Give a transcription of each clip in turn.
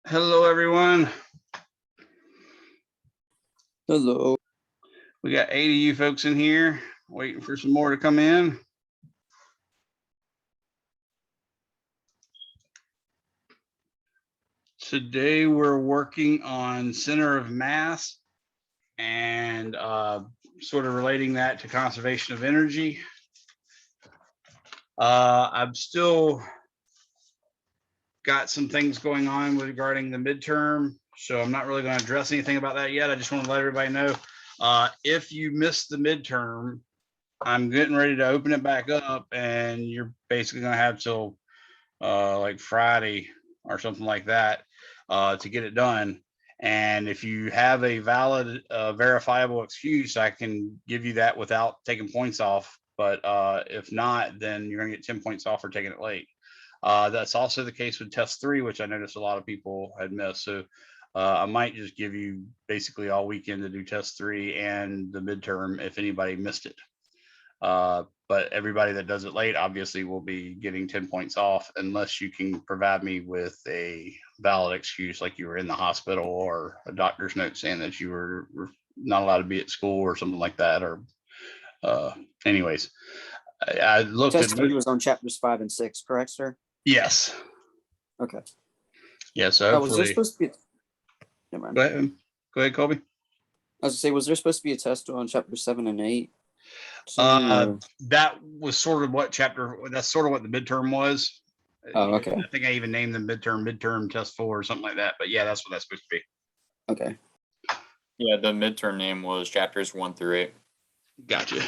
Hello, everyone. Hello. We got 8 of you folks in here waiting for some more to come in. Today we're working on center of mass and sort of relating that to conservation of energy. I've still got some things going on regarding the midterm, so I'm not really going to address anything about that yet. I just want to let everybody know if you missed the midterm, I'm getting ready to open it back up, and you're basically going to have till like Friday or something like that to get it done. And if you have a valid verifiable excuse, I can give you that without taking points off. But if not, then you're gonna get 10 points off for taking it late. That's also the case with test 3, which I noticed a lot of people had missed. So I might just give you basically all weekend to do test 3 and the midterm if anybody missed it. But everybody that does it late obviously will be getting 10 points off unless you can provide me with a valid excuse, like you were in the hospital or a doctor's note saying that you were not allowed to be at school or something like that. Or anyways, I looked Test at 3 was on chapters 5 and 6, correct, sir? Yes. Okay. Yeah, so hopefully. Was there supposed to be Never mind. Go ahead, Colby. I was to say, was there supposed to be a test on chapters 7 and 8? That was sort of what that's sort of what the midterm was. Oh, okay. I think I even named the midterm test 4 or something like that, but yeah, that's what that's supposed to be. Okay. Yeah, the midterm name was chapters 1 through 8. Gotcha.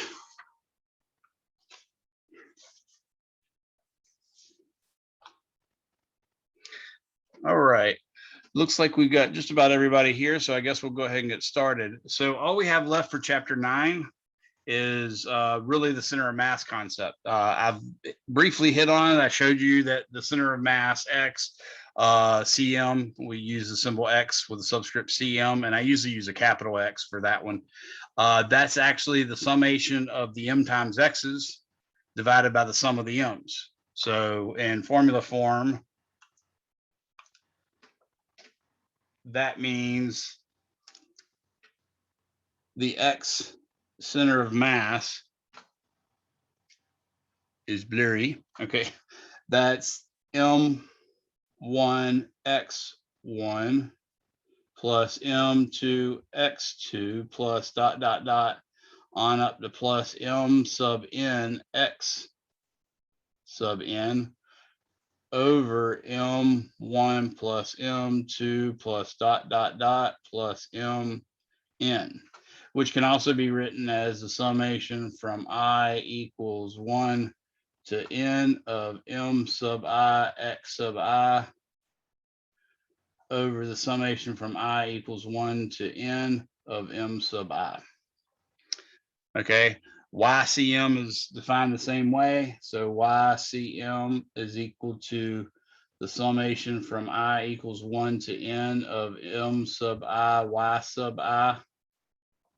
All right. Looks like we've got just about everybody here, so I guess we'll go ahead and get started. So all we have left for chapter 9 is really the center of mass concept. I've briefly hit on it. I showed you that the center of mass, X, Cm, we use the symbol X with a subscript Cm, and I usually use a capital X for that one. That's actually the summation of the m times x's divided by the sum of the m's. So in formula form, that means the X center of mass is blurry. Okay, that's m1 x1 plus m2 x2 plus dot dot dot on up to plus m sub n x sub n over m1 plus m2 plus dot dot dot plus m n, which can also be written as the summation from I equals 1 to n of m sub I x sub I over the summation from I equals 1 to n of m sub I. Okay, YCM is defined the same way. So YCM is equal to the summation from I equals 1 to n of m sub I y sub I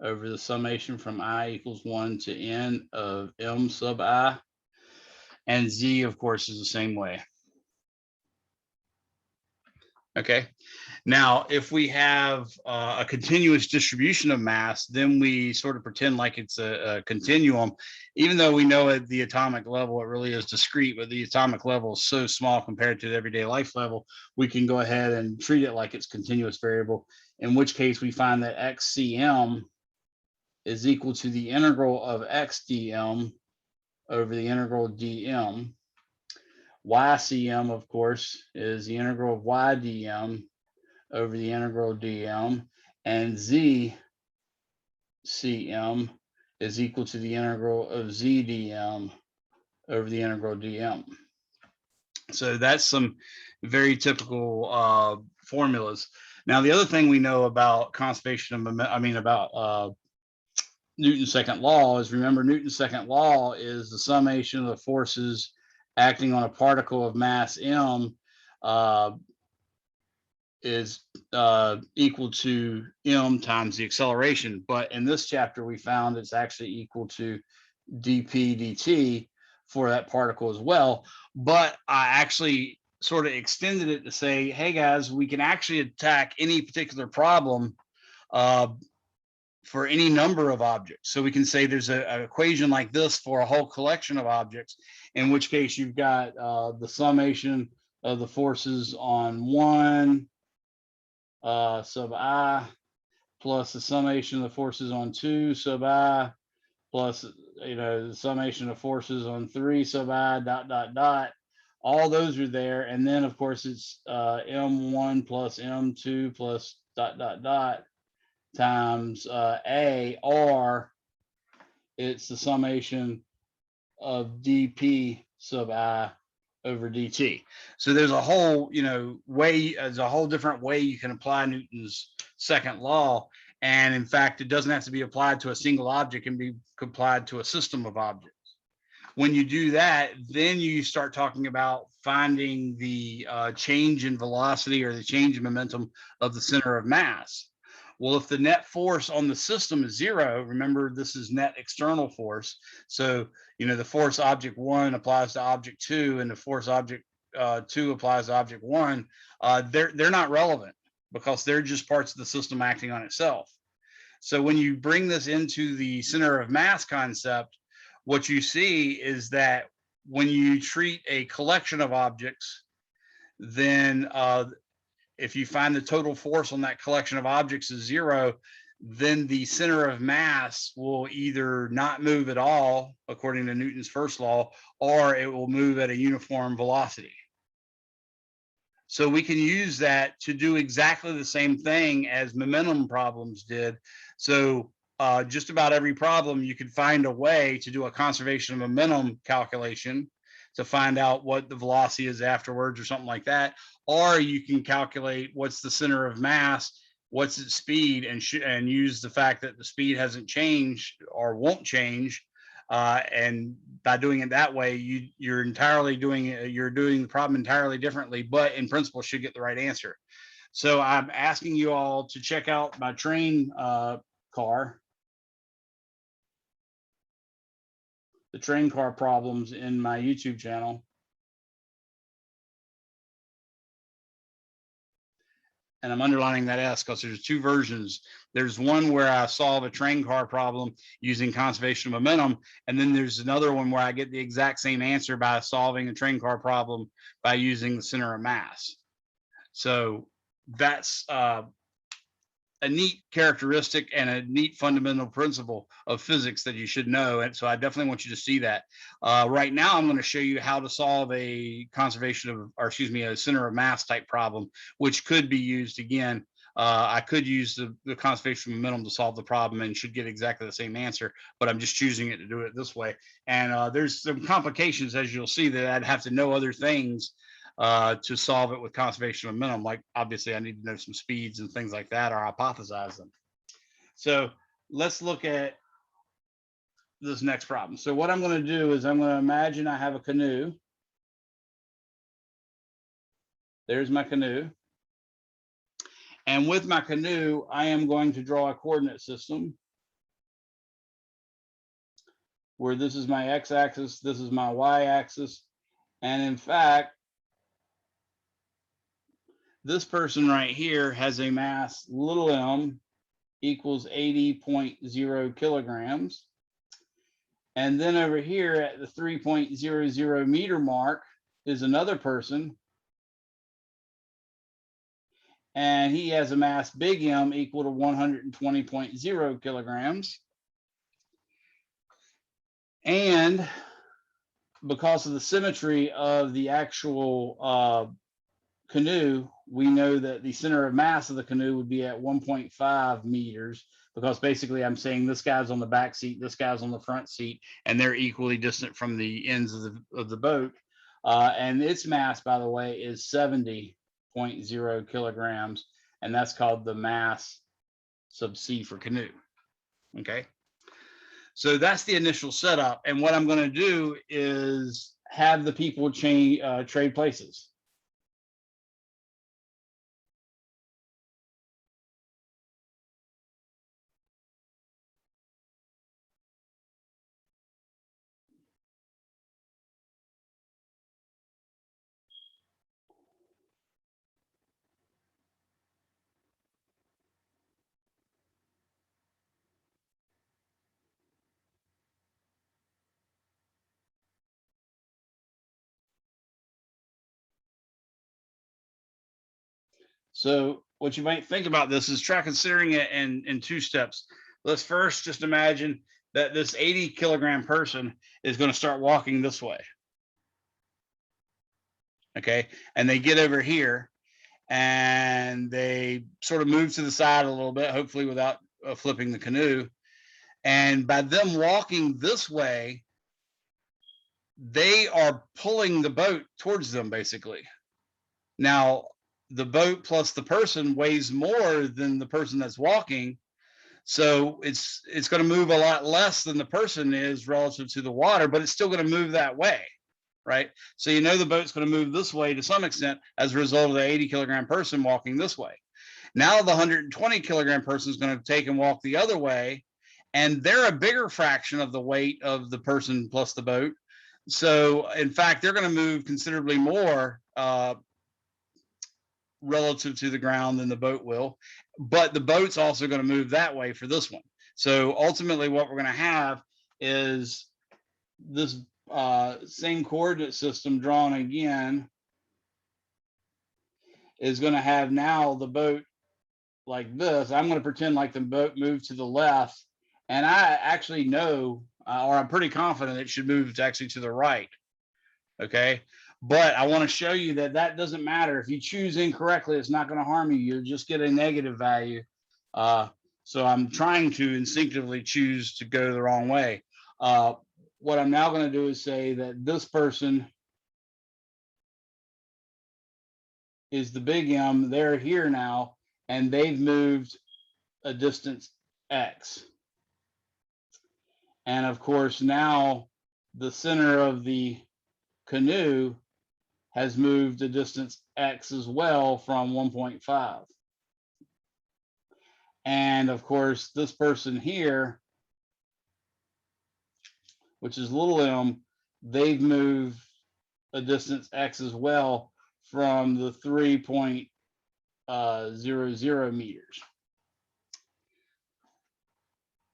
over the summation from I equals 1 to n of m sub I. And Z, of course, is the same way. Okay. Now, if we have a continuous distribution of mass, then we sort of pretend like it's a continuum, even though we know at the atomic level it really is discrete, but the atomic level is so small compared to the everyday life level, we can go ahead and treat it like it's continuous variable, in which case we find that XCM is equal to the integral of x dm over the integral dm. YCM, of course, is the integral of y dm over the integral dm, and z cm is equal to the integral of z dm over the integral dm. So that's some very typical formulas. Now, the other thing we know about conservation of, about Newton's second law is, remember, Newton's second law is the summation of the forces acting on a particle of mass m is equal to m times the acceleration. But in this chapter, we found it's actually equal to dp dt for that particle as well. But I actually sort of extended it to say, hey guys, we can actually attack any particular problem for any number of objects. So we can say there's an equation like this for a whole collection of objects, in which case you've got the summation of the forces on one sub I plus the summation of the forces on two sub I plus, you know, the summation of forces on three sub I dot dot dot. All those are there. And then of course it's M1 plus M2 plus dot dot dot times A, or it's the summation of dP sub I over dt. So there's a whole, you know, way, there's a whole different way you can apply Newton's second law. And in fact, it doesn't have to be applied to a single object, it can be applied to a system of objects. When you do that, then you start talking about finding the change in velocity or the change in momentum of the center of mass. Well, if the net force on the system is zero, remember this is net external force. So, you know, the force object one applies to object two, and the force object two applies to object one. They're not relevant because they're just parts of the system acting on itself. So when you bring this into the center of mass concept, what you see is that when you treat a collection of objects, then if you find the total force on that collection of objects is zero, then the center of mass will either not move at all, according to Newton's first law, or it will move at a uniform velocity. So we can use that to do exactly the same thing as momentum problems did. So just about every problem, you could find a way to do a conservation of momentum calculation to find out what the velocity is afterwards or something like that. Or you can calculate what's the center of mass, what's its speed, and use the fact that the speed hasn't changed or won't change. And by doing it that way, you're doing the problem entirely differently, but in principle should get the right answer. So I'm asking you all to check out my train car, the train car problems in my YouTube channel. And I'm underlining that S because there's two versions. There's one where I solve a train car problem using conservation of momentum. And then there's another one where I get the exact same answer by solving a train car problem by using the center of mass. So that's a neat characteristic and a neat fundamental principle of physics that you should know. And so I definitely want you to see that. Right now, I'm going to show you how to solve a conservation of, or excuse me, a center of mass type problem, which could be used again. I could use the conservation of momentum to solve the problem and should get exactly the same answer, but I'm just choosing it to do it this way. And there's some complications, as you'll see, that I'd have to know other things to solve it with conservation of momentum. Like obviously I need to know some speeds and things like that, or hypothesize them. So let's look at this next problem. So what I'm going to do is I'm going to imagine I have a canoe. There's my canoe. And with my canoe, I am going to draw a coordinate system where this is my x-axis, this is my y-axis. And in fact, this person right here has a mass little m equals 80.0 kilograms. And then over here at the 3.00 meter mark is another person. And he has a mass big M equal to 120.0 kilograms. And because of the symmetry of the actual canoe, we know that the center of mass of the canoe would be at 1.5 meters, because basically I'm saying this guy's on the back seat, this guy's on the front seat, and they're equally distant from the ends of the boat. And its mass, by the way, is 70.0 kilograms, and that's called the mass sub C for canoe. Okay. So that's the initial setup. And what I'm going to do is have the people trade places. So what you might think about this is try considering it in two steps. Let's first just imagine that this 80 kilogram person is going to start walking this way. Okay, and they get over here and they sort of move to the side a little bit, hopefully without flipping the canoe. And by them walking this way, they are pulling the boat towards them, basically. Now, the boat plus the person weighs more than the person that's walking. So it's going to move a lot less than the person is relative to the water, but it's still going to move that way, right? So you know the boat's going to move this way to some extent as a result of the 80 kilogram person walking this way. Now the 120 kilogram person is going to take and walk the other way, and they're a bigger fraction of the weight of the person plus the boat. So in fact, they're going to move considerably more relative to the ground than the boat will, but the boat's also going to move that way for this one. So ultimately what we're going to have is this same coordinate system drawn again is going to have now the boat like this. I'm going to pretend like the boat moved to the left, and I actually know, or I'm pretty confident it should move actually to the right. Okay. But I want to show you that that doesn't matter. If you choose incorrectly, it's not going to harm you. You'll just get a negative value. So I'm trying to instinctively choose to go the wrong way. What I'm now going to do is say that this person is the big M. They're here now, and they've moved a distance X. And of course, now the center of the canoe has moved a distance X as well from 1.5. And of course, this person here, which is little m, they've moved a distance X as well from the 3.00 meters.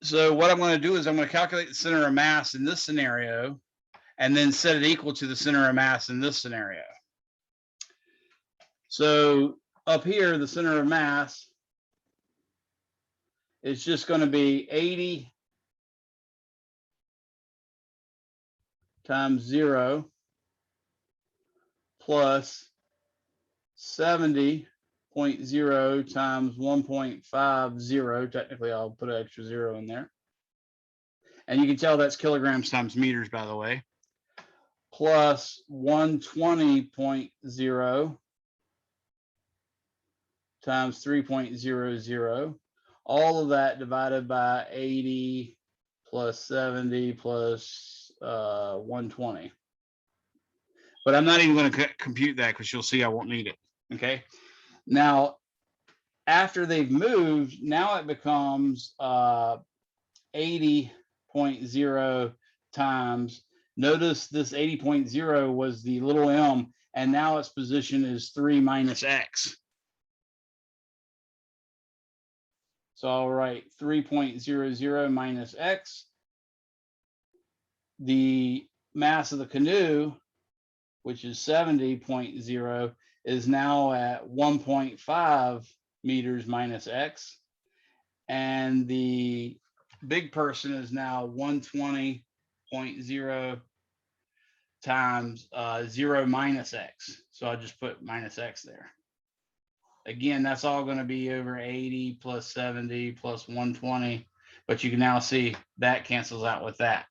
So what I'm going to do is I'm going to calculate the center of mass in this scenario and then set it equal to the center of mass in this scenario. So up here, the center of mass is just going to be 80 times 0 plus 70.0 times 1.50. Technically, I'll put an extra 0 in there. And you can tell that's kilograms times meters, by the way, plus 120.0 times 3.00. All of that divided by 80 plus 70 plus 120. But I'm not even going to compute that because you'll see I won't need it. Okay. Now, after they've moved, now it becomes 80.0 times. Notice this 80.0 was the little m, and now its position is 3 minus x. So I'll write 3.00 minus x. The mass of the canoe, which is 70.0, is now at 1.5 meters minus x. And the big person is now 120.0 times 0 minus x. So I'll just put minus x there. Again, that's all going to be over 80 plus 70 plus 120. But you can now see that cancels out with that.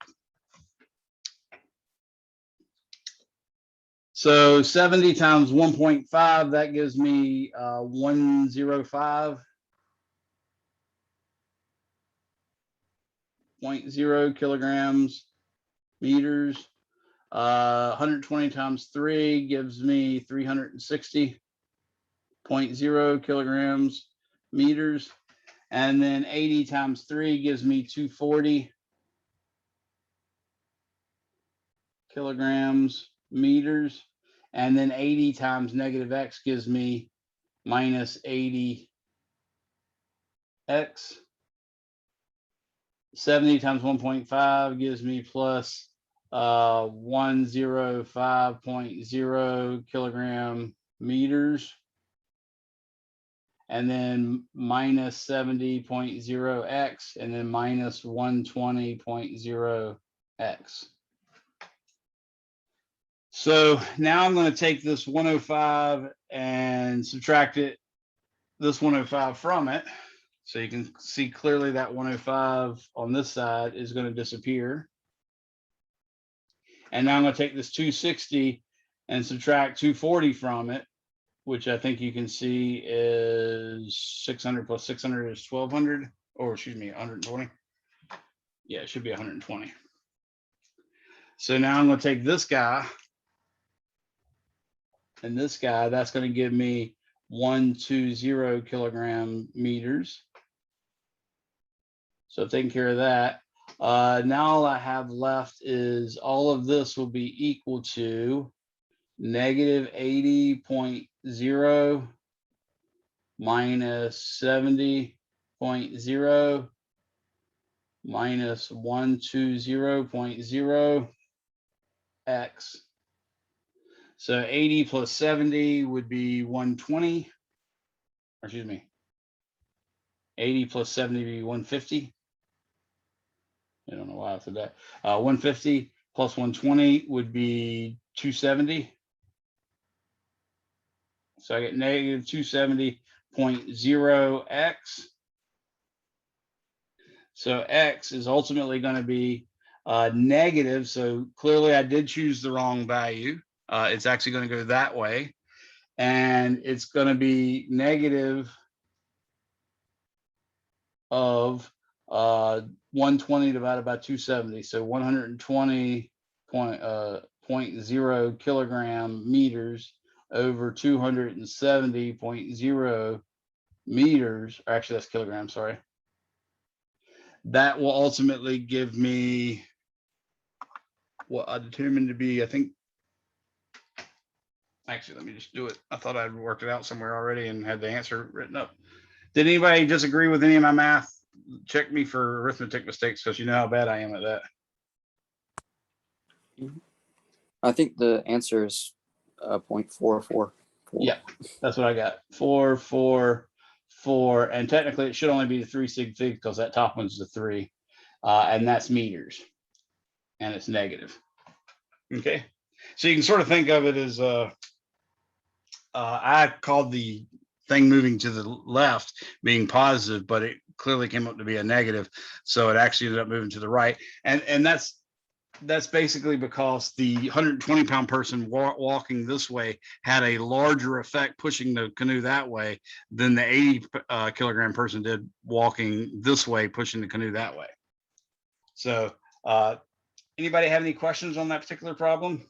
So 70 times 1.5, that gives me 105.0 kilograms meters. 120 times 3 gives me 360.0 kilograms meters. And then 80 times 3 gives me 240 kilograms meters. And then 80 times negative x gives me minus 80 x. 70 times 1.5 gives me plus 105.0 kilogram meters. and then minus 70.0x, and then minus 120.0x. So now I'm going to take this 105 and subtract this 105 from it. So you can see clearly that 105 on this side is going to disappear. And now I'm going to take this 260 and subtract 240 from it, which I think you can see is 600 plus 600 is 1200, or excuse me, 120. Yeah, it should be 120. So now I'm going to take this guy and this guy, that's going to give me 120 kilogram meters. So taking care of that. Now all I have left is all of this will be equal to negative 80.0 minus 70.0 minus 120.0 x. So 80 plus 70 would be 120, or excuse me, 80 plus 70 would be 150. I don't know why I said that. 150 plus 120 would be 270. So I get negative 270.0x. So x is ultimately going to be negative. So clearly I did choose the wrong value. It's actually going to go that way. And it's going to be negative of 120 divided by 270. So 120.0 kilogram meters over 270.0 meters, or actually that's kilograms, sorry. That will ultimately give me what I determined to be, I think, actually, let me just do it. I thought I'd worked it out somewhere already and had the answer written up. Did anybody disagree with any of my math? Check me for arithmetic mistakes, because you know how bad I am at that. I think the answer is 0.444. Yeah, that's what I got. 444, and technically it should only be the 3 sig fig because that top one's the 3, and that's meters, and it's negative. Okay, so you can sort of think of it as I called the thing moving to the left being positive, but it clearly came up to be a negative, so it actually ended up moving to the right, and that's basically because the 120-pound person walking this way had a larger effect pushing the canoe that way than the 80 kilogram person did walking this way pushing the canoe that way. So anybody have any questions on that particular problem?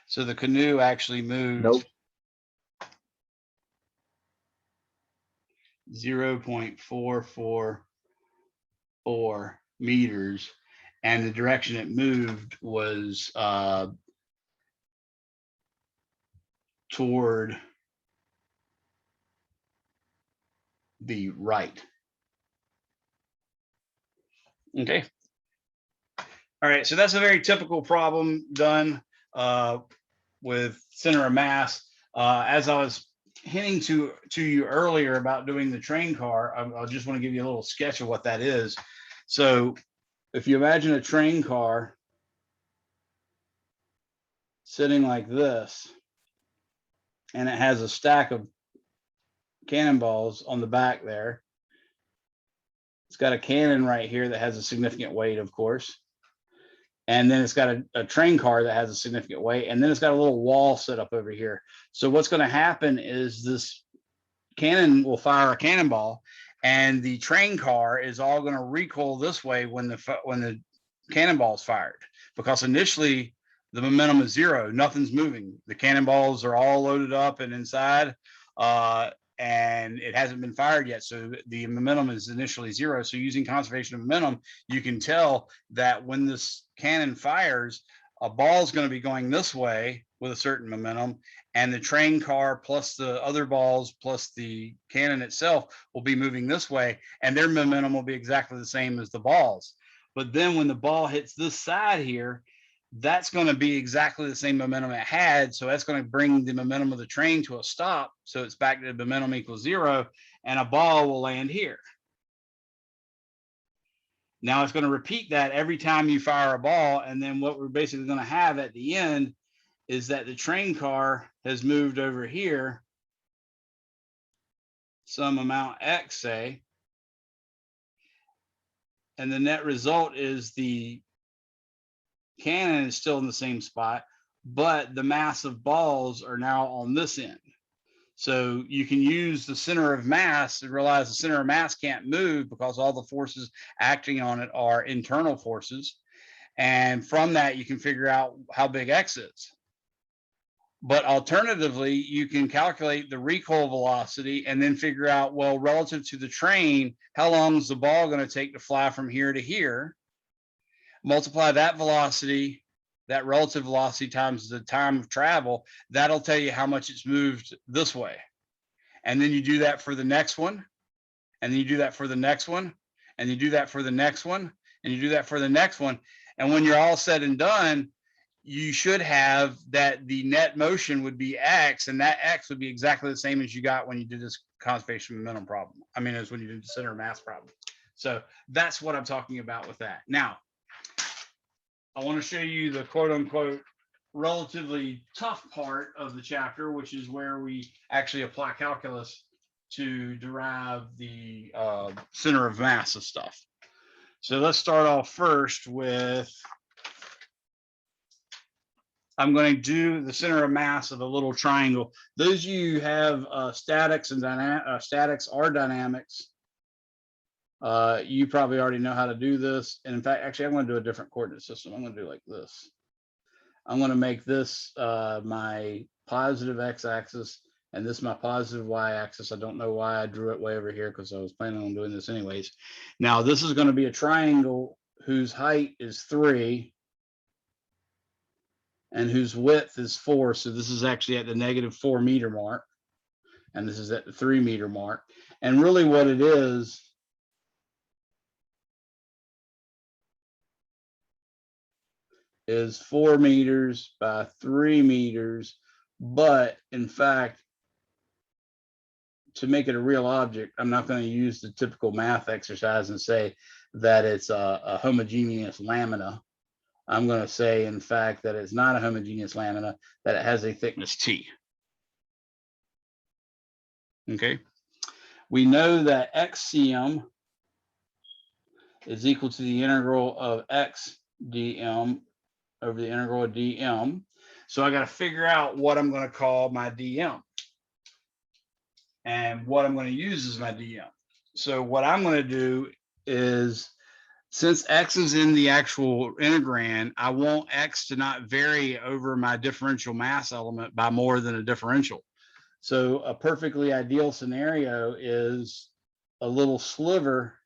So the canoe actually moved. Nope. 0.444 meters, and the direction it moved was toward the right. Okay. All right, so that's a very typical problem done with center of mass. As I was hinting to you earlier about doing the train car, I just want to give you a little sketch of what that is. So if you imagine a train car sitting like this, and it has a stack of cannonballs on the back there. It's got a cannon right here that has a significant weight, of course. And then it's got a train car that has a significant weight. And then it's got a little wall set up over here. So what's going to happen is this cannon will fire a cannonball, and the train car is all going to recoil this way when the cannonball is fired, because initially the momentum is 0, nothing's moving. The cannonballs are all loaded up and inside, and it hasn't been fired yet. So the momentum is initially 0. So using conservation of momentum, you can tell that when this cannon fires, a ball is going to be going this way with a certain momentum, and the train car plus the other balls plus the cannon itself will be moving this way, and their momentum will be exactly the same as the balls. But then when the ball hits this side here, that's going to be exactly the same momentum it had. So that's going to bring the momentum of the train to a stop. So it's back to the momentum equals 0, and a ball will land here. Now it's going to repeat that every time you fire a ball. And then what we're basically going to have at the end is that the train car has moved over here some amount X, say, and the net result is the cannon is still in the same spot, but the mass of balls are now on this end. So you can use the center of mass and realize the center of mass can't move because all the forces acting on it are internal forces. And from that, you can figure out how big X is. But alternatively, you can calculate the recoil velocity and then figure out, well, relative to the train, how long is the ball going to take to fly from here to here? Multiply that velocity, that relative velocity times the time of travel. That'll tell you how much it's moved this way. And then you do that for the next one. And then you do that for the next one. And you do that for the next one. And you do that for the next one. And when you're all said and done, you should have that the net motion would be X, and that X would be exactly the same as you got when you did this conservation momentum problem. I mean, as when you did the center of mass problem. So that's what I'm talking about with that. Now, I want to show you the quote unquote relatively tough part of the chapter, which is where we actually apply calculus to derive the center of mass of stuff. So let's start off first with, I'm going to do the center of mass of a little triangle. Those of you who have statics and statics or dynamics, you probably already know how to do this. And in fact, actually, I'm going to do a different coordinate system. I'm going to do like this. I'm going to make this my positive x-axis, and this my positive y-axis. I don't know why I drew it way over here because I was planning on doing this anyways. Now, this is going to be a triangle whose height is 3. And whose width is 4. So this is actually at the -4 meter mark. And this is at the 3 meter mark. And really what it is is 4 meters by 3 meters. But in fact, to make it a real object, I'm not going to use the typical math exercise and say that it's a homogeneous lamina. I'm going to say, in fact, that it's not a homogeneous lamina, that it has a thickness T. Okay. We know that XCM is equal to the integral of X dm over the integral of dm. So I got to figure out what I'm going to call my dm and what I'm going to use as my dm. So what I'm going to do is, since X is in the actual integrand, I want X to not vary over my differential mass element by more than a differential. So a perfectly ideal scenario is a little sliver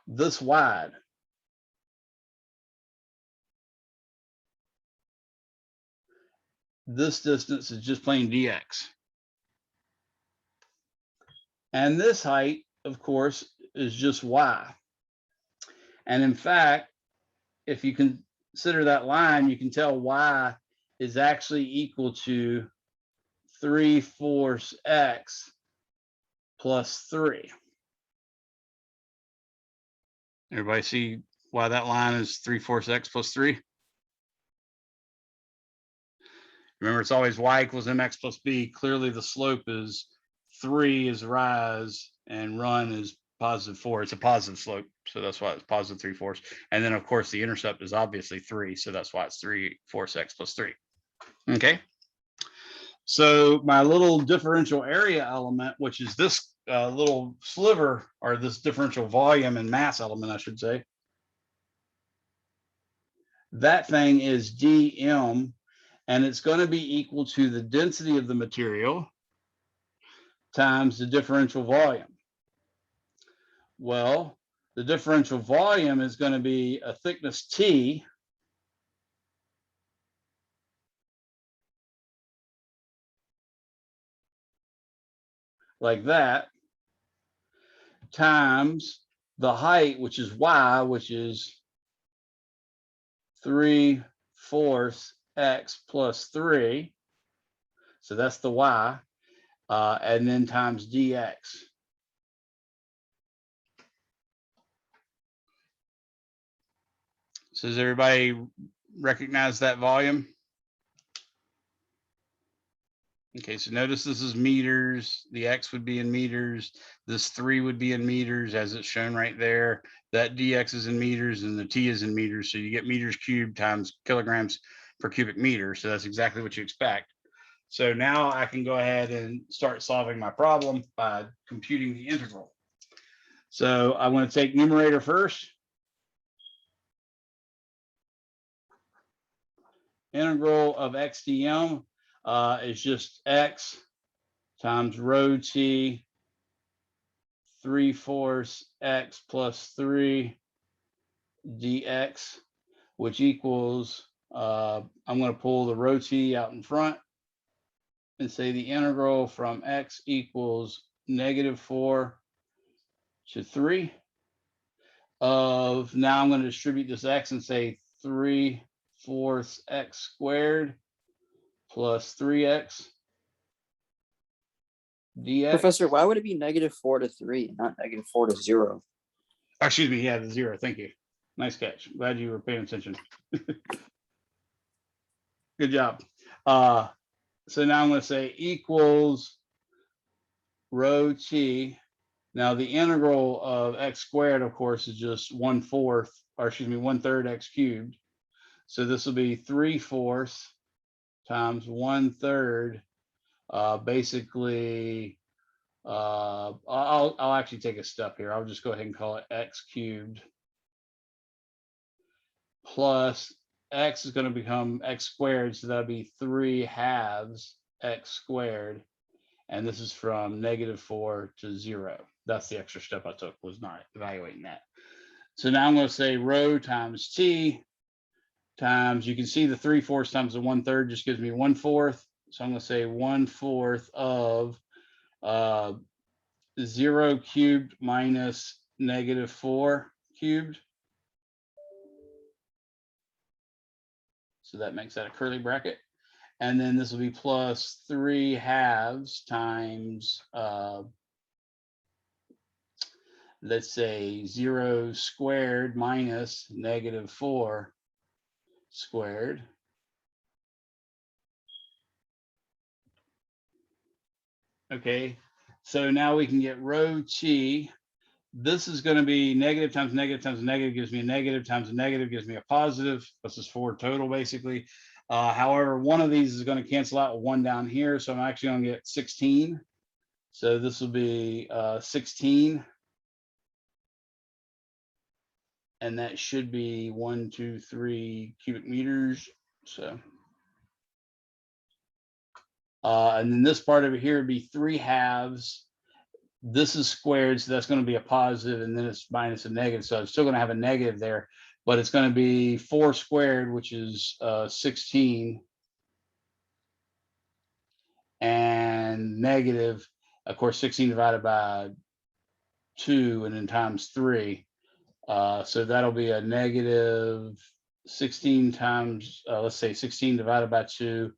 this wide. This distance is just plain dx. And this height, of course, is just y. And in fact, if you consider that line, you can tell y is actually equal to 3/4 x plus 3. Everybody see why that line is 3/4 x plus 3? Remember, it's always y equals mx plus b. Clearly, the slope is 3 is rise and run is +4. It's a positive slope, so that's why it's +3/4. And then, of course, the intercept is obviously 3, so that's why it's 3/4 x plus 3. Okay. So my little differential area element, which is this little sliver, or this differential volume and mass element, I should say, that thing is dm, and it's going to be equal to the density of the material times the differential volume. Well, the differential volume is going to be a thickness T, like that, times the height, which is y, which is 3/4 fourths x plus 3. So that's the y. And then times dx. So does everybody recognize that volume? Okay, so notice this is meters. The x would be in meters. This 3 would be in meters as it's shown right there. That dx is in meters and the t is in meters. So you get meters cubed times kilograms per cubic meter. So that's exactly what you expect. So now I can go ahead and start solving my problem by computing the integral. So I want to take numerator first. Integral of x dm is just x times rho t 3/4 x plus 3 dx, which equals, I'm going to pull the rho t out in front and say the integral from x equals -4 to 3 of, now I'm going to distribute this x and say 3/4 x squared plus 3x dx. Professor, why would it be -4 to 3 and not -4 to 0? Excuse me, yeah, the 0. Thank you. Nice catch. Glad you were paying attention. Good job. So now I'm going to say equals rho t. Now the integral of x squared, of course, is just 1/4, or excuse me, 1/3 x cubed. So this will be 3/4 times 1/3. Basically, I'll actually take a step here. I'll just go ahead and call it x cubed plus x is going to become x squared. So that'll be 3/2 x squared. And this is from -4 to 0. That's the extra step I took, was not evaluating that. So now I'm going to say rho times t times, you can see the 3/4 times the 1/3 just gives me 1/4. So I'm going to say 1/4 of 0 cubed minus -4 cubed. So that makes that a curly bracket. And then this will be plus 3/2 times, let's say 0 squared minus -4 squared. Okay, so now we can get rho t. This is going to be negative times negative times negative gives me a negative times a negative gives me a positive. This is 4 total, basically. However, one of these is going to cancel out with 1 down here. So I'm actually going to get 16. So this will be 16. And that should be 1, 2, 3 cubic meters. So, and then this part over here would be 3/2. This is squared, so that's going to be a positive, and then it's minus a negative. So I'm still going to have a negative there, but it's going to be 4 squared, which is 16, and negative, of course, 16 divided by 2, and then times 3. So that'll be a negative 16 times, let's say 16 divided by 2.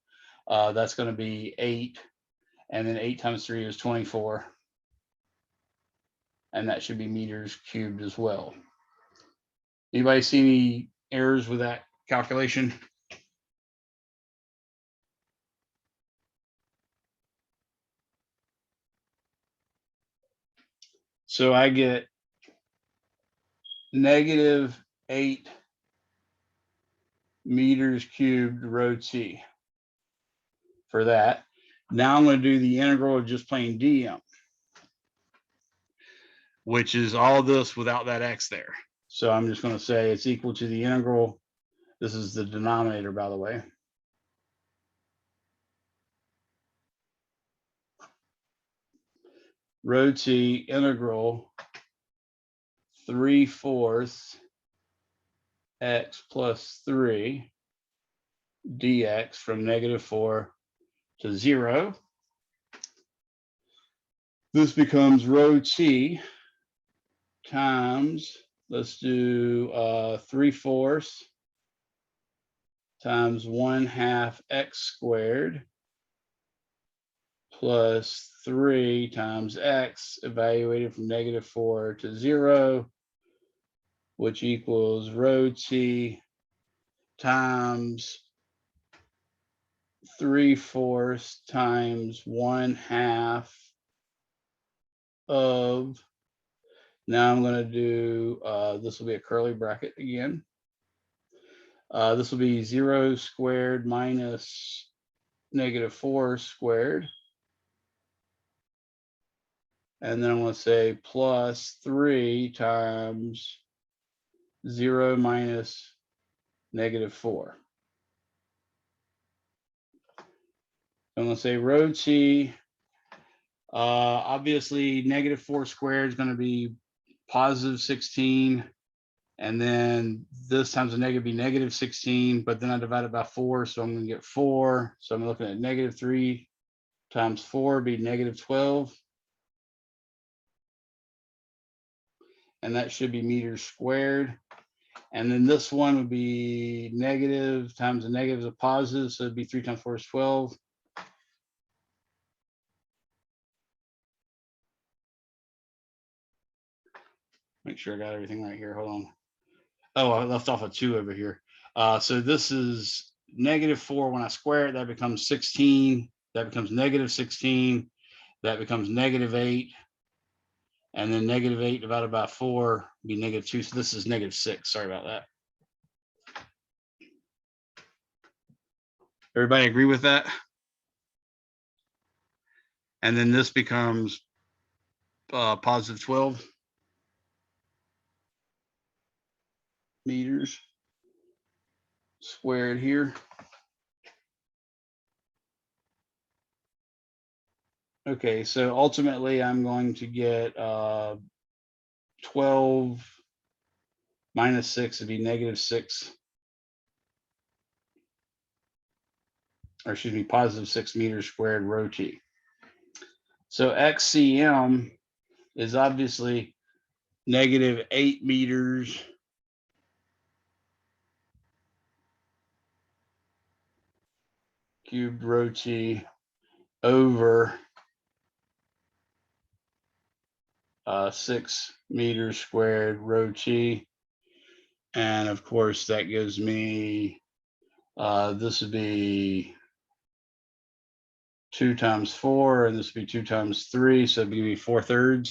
That's going to be 8, and then 8 times 3 is 24. And that should be meters cubed as well. Anybody see any errors with that calculation? So I get -8 meters cubed rho t for that. Now I'm going to do the integral of just plain dm, which is all this without that x there. So I'm just going to say it's equal to the integral. This is the denominator, by the way. Rho t integral 3/4 x plus 3 dx from -4 to 0. This becomes rho t times, let's do 3/4 times 1/2 x squared plus 3 times x evaluated from -4 to 0, which equals rho t times 3/4 times 1/2 of, now I'm going to do, this will be a curly bracket again. This will be 0 squared minus -4 squared. And then I'm going to say plus 3 times 0 minus -4. I'm going to say rho t. Obviously, -4 squared is going to be positive 16. And then this times a negative be -16, but then I divide it by 4, so I'm going to get 4. So I'm looking at -3 times 4 be -12. And that should be meters squared. And then this one would be negative times a negative is a positive, so it'd be 3 times 4 is 12. Make sure I got everything right here. Hold on. Oh, I left off a 2 over here. So this is -4. When I square it, that becomes 16. That becomes -16. That becomes -8. And then -8 divided by 4 would be -2. So this is -6. Sorry about that. Everybody agree with that? And then this becomes positive 12 meters squared here. Okay, so ultimately I'm going to get 12 minus 6 would be -6, or excuse me, positive 6 meters squared rho t. So XCM is obviously -8 meters cubed rho t over 6 meters squared rho t. And of course, that gives me, this would be 2 times 4, and this would be 2 times 3, so it'd be 4/3.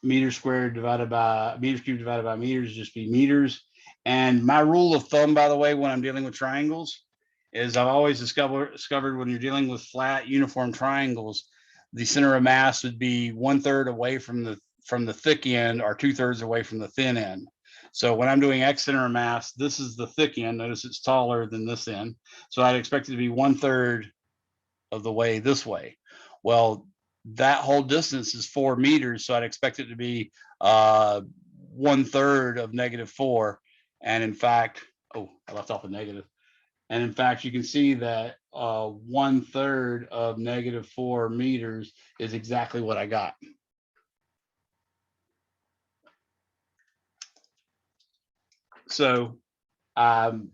Meters squared divided by meters cubed divided by meters just be meters. And my rule of thumb, by the way, when I'm dealing with triangles, is I've always discovered when you're dealing with flat uniform triangles, the center of mass would be 1/3 away from the thick end or 2/3 away from the thin end. So when I'm doing X center of mass, this is the thick end. Notice it's taller than this end. So I'd expect it to be 1/3 of the way this way. Well, that whole distance is 4 meters. So I'd expect it to be 1/3 of -4. And in fact, oh, I left off a negative. And in fact, you can see that 1/3 of -4 meters is exactly what I got. So I'm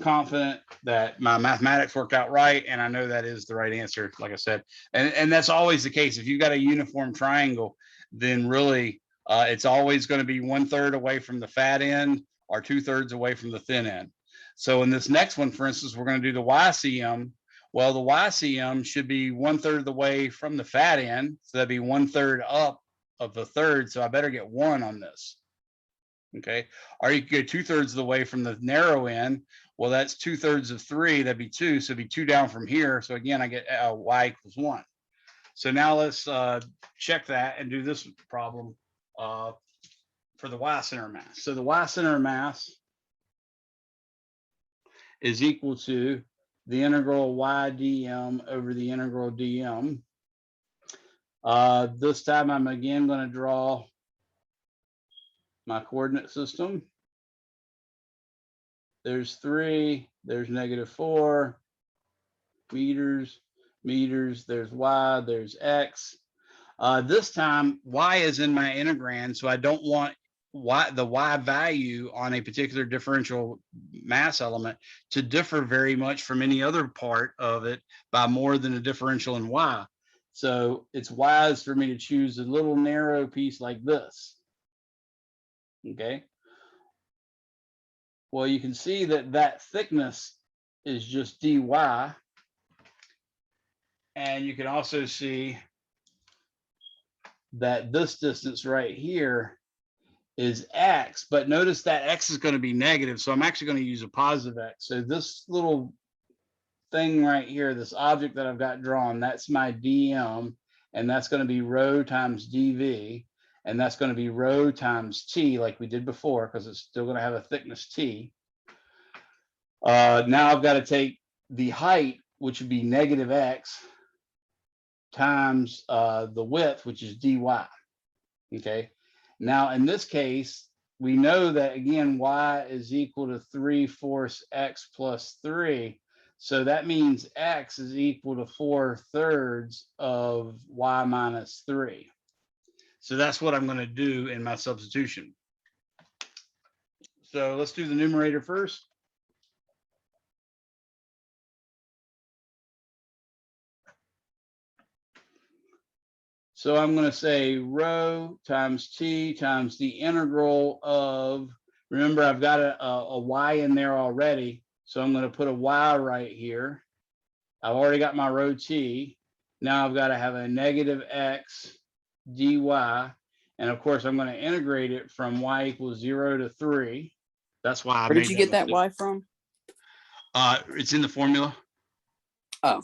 confident that my mathematics worked out right, and I know that is the right answer, like I said. And that's always the case. If you've got a uniform triangle, then really it's always going to be 1/3 away from the fat end or 2/3 away from the thin end. So in this next one, for instance, we're going to do the YCM. Well, the YCM should be 1/3 of the way from the fat end. So that'd be 1/3 up of the third. So I better get 1 on this. Okay. Or you could go 2/3 of the way from the narrow end. Well, that's 2/3 of 3. That'd be 2. So it'd be 2 down from here. So again, I get y equals 1. So now let's check that and do this problem for the y center of mass. So the y center of mass is equal to the integral y dm over the integral dm. This time I'm again going to draw my coordinate system. There's 3, there's -4, meters, there's y, there's x. This time y is in my integrand, so I don't want the y value on a particular differential mass element to differ very much from any other part of it by more than a differential in y. So it's wise for me to choose a little narrow piece like this. Okay. Well, you can see that that thickness is just dy. And you can also see that this distance right here is x, but notice that x is going to be negative. So I'm actually going to use a positive x. So this little thing right here, this object that I've got drawn, that's my dm, and that's going to be rho times dv, and that's going to be rho times t like we did before, because it's still going to have a thickness t. Now I've got to take the height, which would be negative x, times the width, which is dy. Okay. Now in this case, we know that again, y is equal to 3/4 x plus 3. So that means x is equal to 4/3 of y minus 3. So that's what I'm going to do in my substitution. So let's do the numerator first. So I'm going to say rho times t times the integral of, remember I've got a y in there already. So I'm going to put a y right here. I've already got my rho t. Now I've got to have a negative x dy. And of course, I'm going to integrate it from y equals 0 to 3. That's why I Where did you get that y from? It's in the formula. Oh.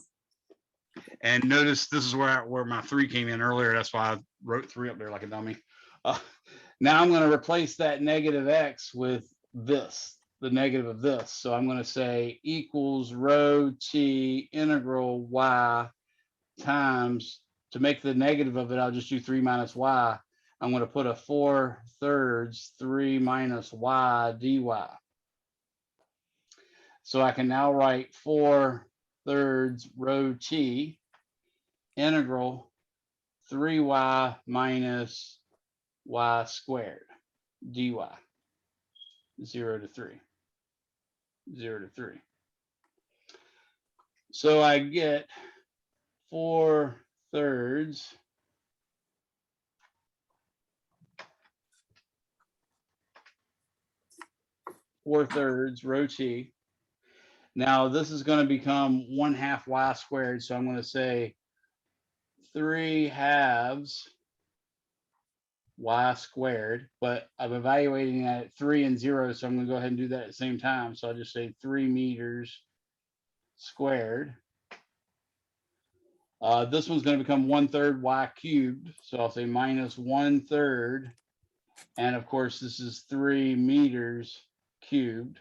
And notice this is where my 3 came in earlier. That's why I wrote 3 up there like a dummy. Now I'm going to replace that negative x with this, the negative of this. So I'm going to say equals rho t integral y times, to make the negative of it, I'll just do 3 minus y. I'm going to put a 4/3 3 minus y dy. So I can now write 4/3 rho t integral 3y minus y squared dy, 0 to 3, 0 to 3. So I get 4/3 rho t. Now this is going to become 1/2 y squared. So I'm going to say 3/2 y squared, but I'm evaluating at 3 and 0. So I'm going to go ahead and do that at the same time. So I'll just say 3 meters squared. This one's going to become 1/3 y cubed. So I'll say minus 1/3. And of course, this is 3 meters cubed.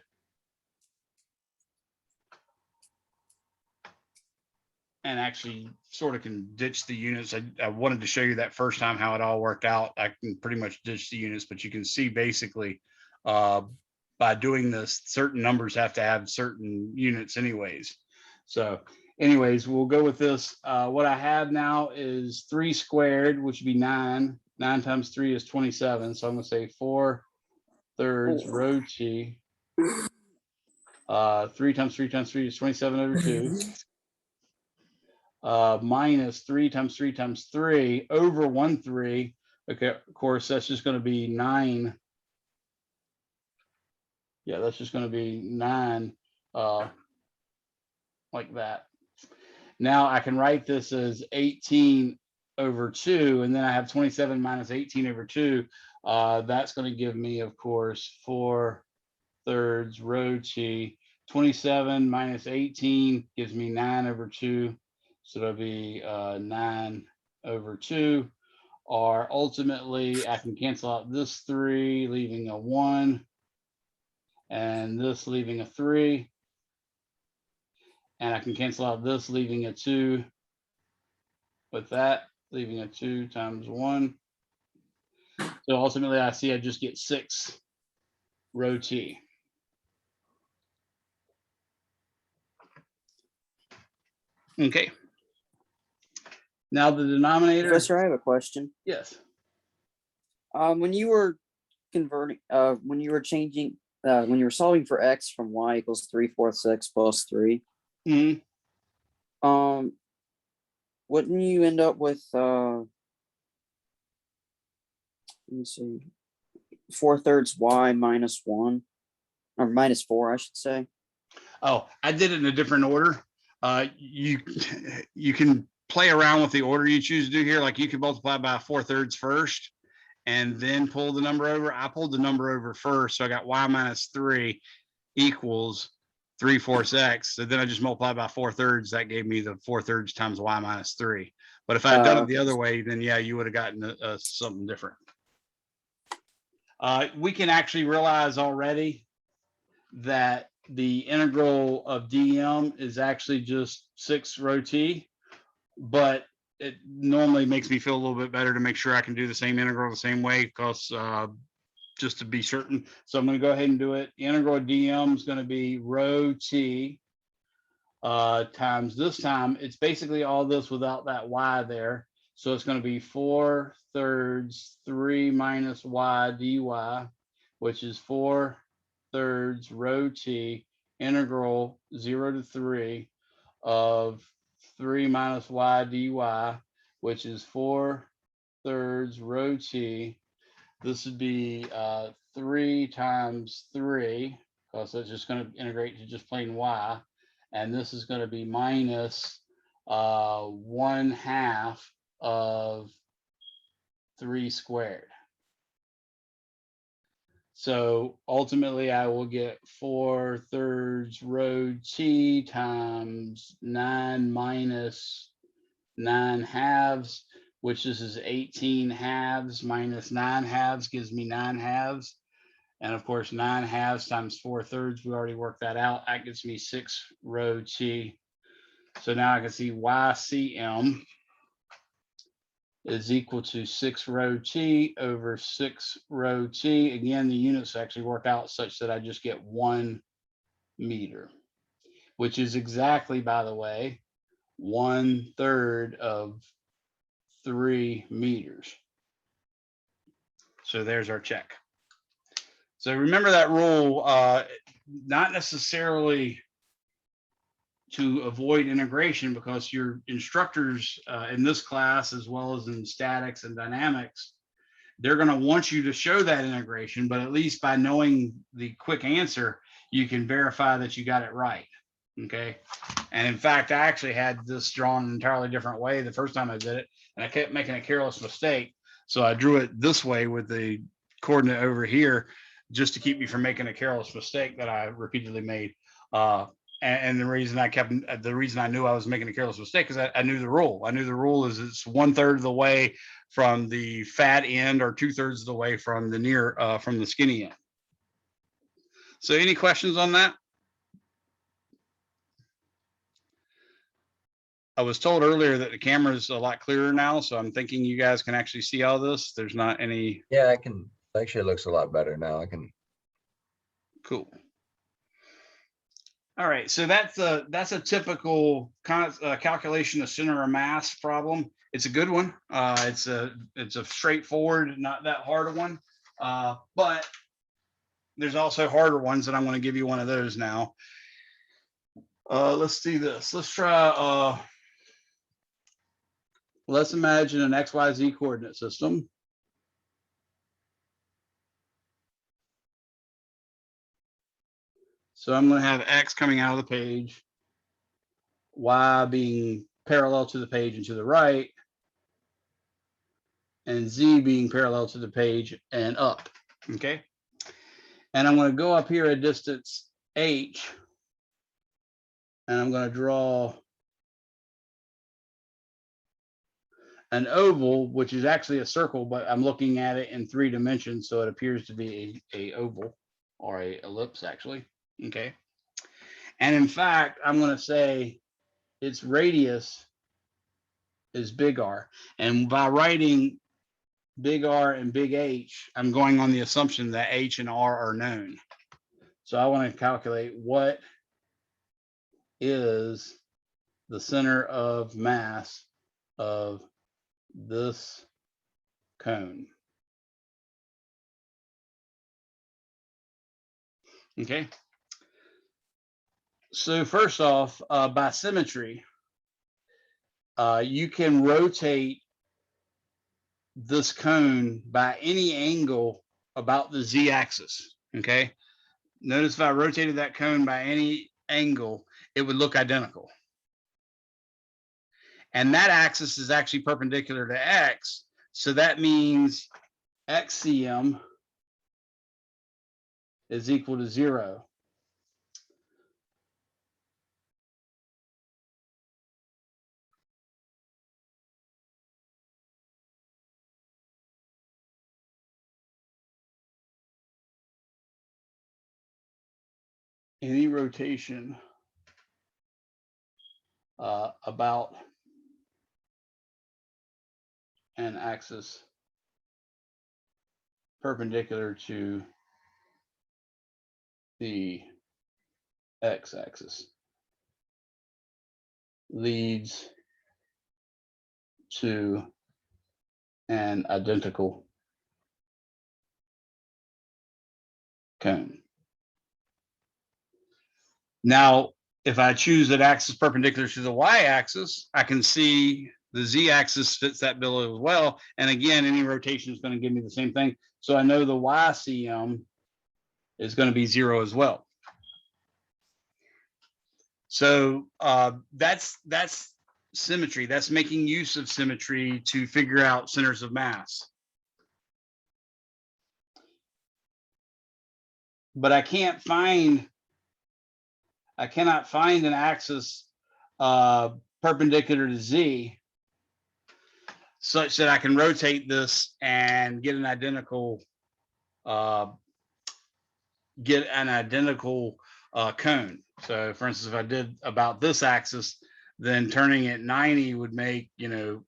And actually sort of can ditch the units. I wanted to show you that first time how it all worked out. I can pretty much ditch the units, but you can see basically by doing this, certain numbers have to have certain units anyways. So anyways, we'll go with this. What I have now is 3 squared, which would be 9. 9 times 3 is 27. So I'm going to say 4/3 rho t. 3 times 3 times 3 is 27 over 2. Minus 3 times 3 times 3 over 1/3. Okay, of course, that's just going to be 9. Yeah, that's just going to be 9, like that. Now I can write this as 18 over 2, and then I have 27 minus 18 over 2. That's going to give me, of course, 4/3 rho t. 27 minus 18 gives me 9 over 2. So that'll be 9 over 2. Or ultimately, I can cancel out this 3, leaving a 1, and this leaving a 3. And I can cancel out this, leaving a 2. With that, leaving a 2 times 1. So ultimately, I see I just get 6 rho t. Okay. Now the denominator. Professor, I have a question. Yes. When you were converting when you were changing when you were solving for x from y equals 3/4 x plus 3, Mhm. wouldn't you end up with let me see, 4/3 y minus 1 or minus 4, I should say. Oh, I did it in a different order. You can play around with the order you choose to do here. Like you can multiply by 4/3 first and then pull the number over. I pulled the number over first, so I got y minus 3 equals 3/4 x. So then I just multiplied by 4/3. That gave me the 4/3 times y minus 3. But if I had done it the other way, then yeah, you would have gotten something different. We can actually realize already that the integral of dm is actually just 6 rho t, but it normally makes me feel a little bit better to make sure I can do the same integral the same way, because just to be certain. So I'm going to go ahead and do it. The integral of dm is going to be rho t times, this time it's basically all this without that y there. So it's going to be 4/3 3 minus y dy, which is 4/3 rho t integral 0 to 3 of 3 minus y dy, which is 4/3 rho t. This would be 3 times 3, because it's just going to integrate to just plain y. And this is going to be minus 1/2 of 3 squared. So ultimately I will get 4/3 rho t times 9 minus 9/2, which this is 18/2 minus 9/2 gives me 9/2. And of course, 9/2 times 4/3, we already worked that out. That gives me 6 rho t. So now I can see YCM is equal to 6 rho t over 6 rho t. Again, the units actually work out such that I just get 1 meter, which is exactly, by the way, 1/3 of 3 meters. So there's our check. So remember that rule, not necessarily to avoid integration, because your instructors in this class, as well as in statics and dynamics, they're going to want you to show that integration, but at least by knowing the quick answer, you can verify that you got it right. Okay. And in fact, I actually had this drawn an entirely different way the first time I did it, and I kept making a careless mistake. So I drew it this way with the coordinate over here, just to keep me from making a careless mistake that I repeatedly made. And the reason I knew I was making a careless mistake is I knew the rule. I knew the rule is it's 1/3 of the way from the fat end, or 2/3 of the way from the from the skinny end. So any questions on that? I was told earlier that the camera is a lot clearer now, so I'm thinking you guys can actually see all this. There's not any. Yeah, I can. Actually, it looks a lot better now. I can. Cool. All right, so that's a typical calculation of center of mass problem. It's a good one. It's a straightforward, not that hard a one. But there's also harder ones, and I'm going to give you one of those now. Let's do this. Let's try. Let's imagine an XYZ coordinate system. So I'm going to have X coming out of the page, Y being parallel to the page and to the right, and Z being parallel to the page and up. Okay. And I'm going to go up here a distance H, and I'm going to draw an oval, which is actually a circle, but I'm looking at it in 3 dimensions, so it appears to be a oval, or a ellipse actually. Okay. And in fact, I'm going to say its radius is big R. And by writing big R and big H, I'm going on the assumption that H and R are known. So I want to calculate what is the center of mass of this cone. Okay. So first off, by symmetry, you can rotate this cone by any angle about the z-axis. Okay. Notice if I rotated that cone by any angle, it would look identical. And that axis is actually perpendicular to x. So that means xcm is equal to 0. Any rotation about an axis perpendicular to the x-axis leads to an identical cone. Now, if I choose that axis perpendicular to the y-axis, I can see the z-axis fits that bill as well. And again, any rotation is going to give me the same thing. So I know the ycm is going to be 0 as well. So that's symmetry. That's making use of symmetry to figure out centers of mass. But I cannot find an axis perpendicular to z such that I can rotate this and get an identical cone. So for instance, if I did about this axis, then turning it 90 would make, you know,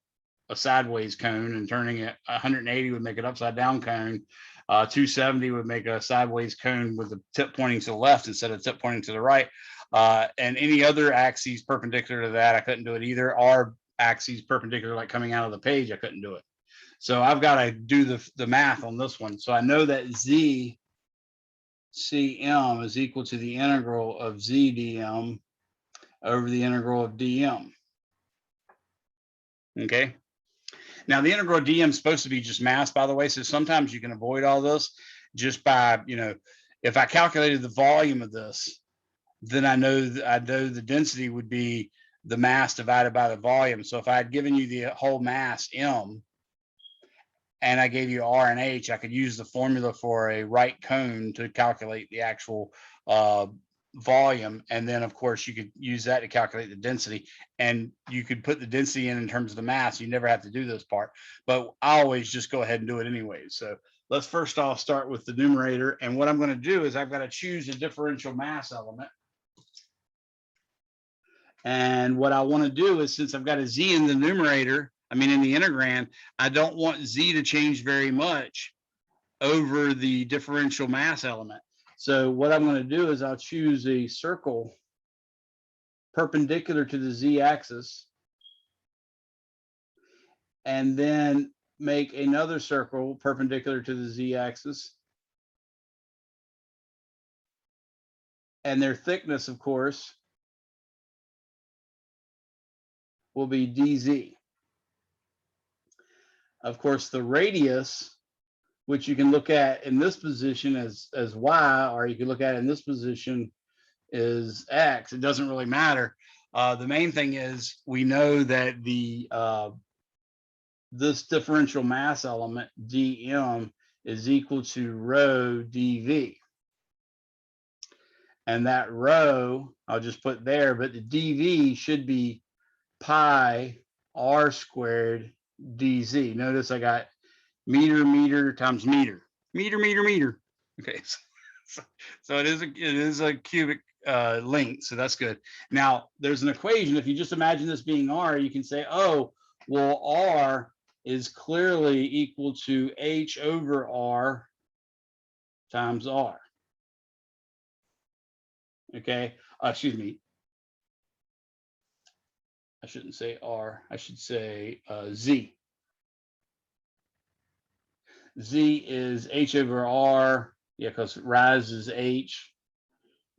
a sideways cone, and turning it 180 would make an upside down cone. 270 would make a sideways cone with the tip pointing to the left instead of tip pointing to the right. And any other axes perpendicular to that, I couldn't do it either. Or axes perpendicular, like coming out of the page, I couldn't do it. So I've got to do the math on this one. So I know that z cm is equal to the integral of z dm over the integral of dm. Okay. Now the integral of dm is supposed to be just mass, by the way. So sometimes you can avoid all this just by, you know, if I calculated the volume of this, then I know the density would be the mass divided by the volume. So if I had given you the whole mass m, and I gave you R and H, I could use the formula for a right cone to calculate the actual volume. And then of course you could use that to calculate the density, and you could put the density in terms of the mass. You never have to do this part, but I always just go ahead and do it anyways. So let's first off start with the numerator. And what I'm going to do is I've got to choose a differential mass element. And what I want to do is, since I've got a z in the numerator, I mean in the integrand, I don't want z to change very much over the differential mass element. So what I'm going to do is I'll choose a circle perpendicular to the z-axis, and then make another circle perpendicular to the z-axis. And their thickness, of course, will be dz. Of course, the radius, which you can look at in this position as y, or you can look at it in this position is x. It doesn't really matter. The main thing is we know that the this differential mass element dm is equal to rho dv. And that rho, I'll just put there, but the dv should be pi r squared dz. Notice I got meter times meter. Okay, so it is a cubic length, so that's good. Now there's an equation. If you just imagine this being r, you can say, oh, well, r is clearly equal to h over r times r. Okay, excuse me. I shouldn't say r. I should say z. Z is h over r. Yeah, because rise is h.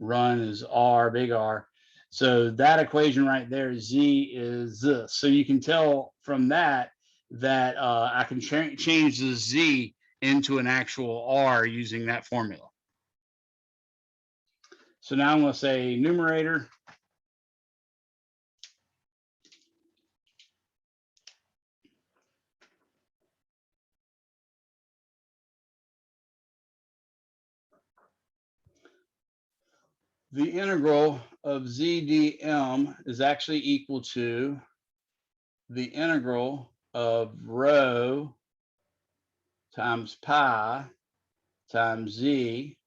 run is R, big R. So that equation right there, Z is this. So you can tell from that that I can change the Z into an actual R using that formula. So now I'm going to say numerator. The integral of ZDM is actually equal to the integral of rho times pi times Z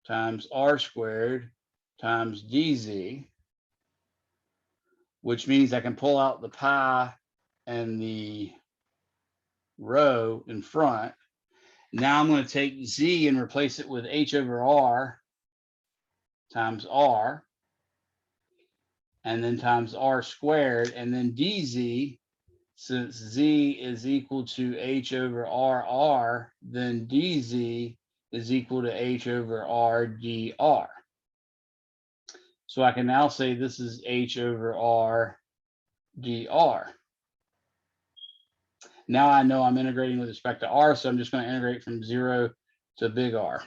times R squared times DZ, which means I can pull out the pi and the rho in front. Now I'm going to take Z and replace it with H over R times R, and then times R squared, and then DZ, since Z is equal to H over RR, then DZ is equal to H over R dr. So I can now say this is H over R dr. Now I know I'm integrating with respect to R, so I'm just going to integrate from 0 to big R.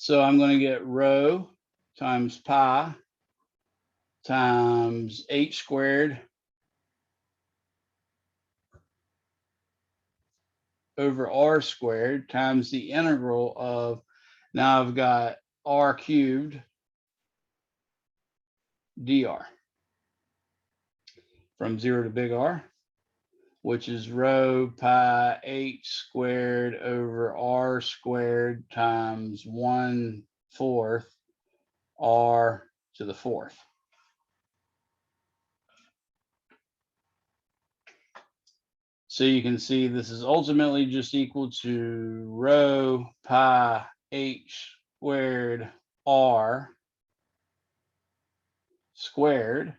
So I'm going to get rho times pi times H squared over R squared times the integral of, now I've got R cubed dr from 0 to big R, which is rho pi H squared over R squared times 1/4 R to the 4th. So you can see this is ultimately just equal to rho pi H squared R squared,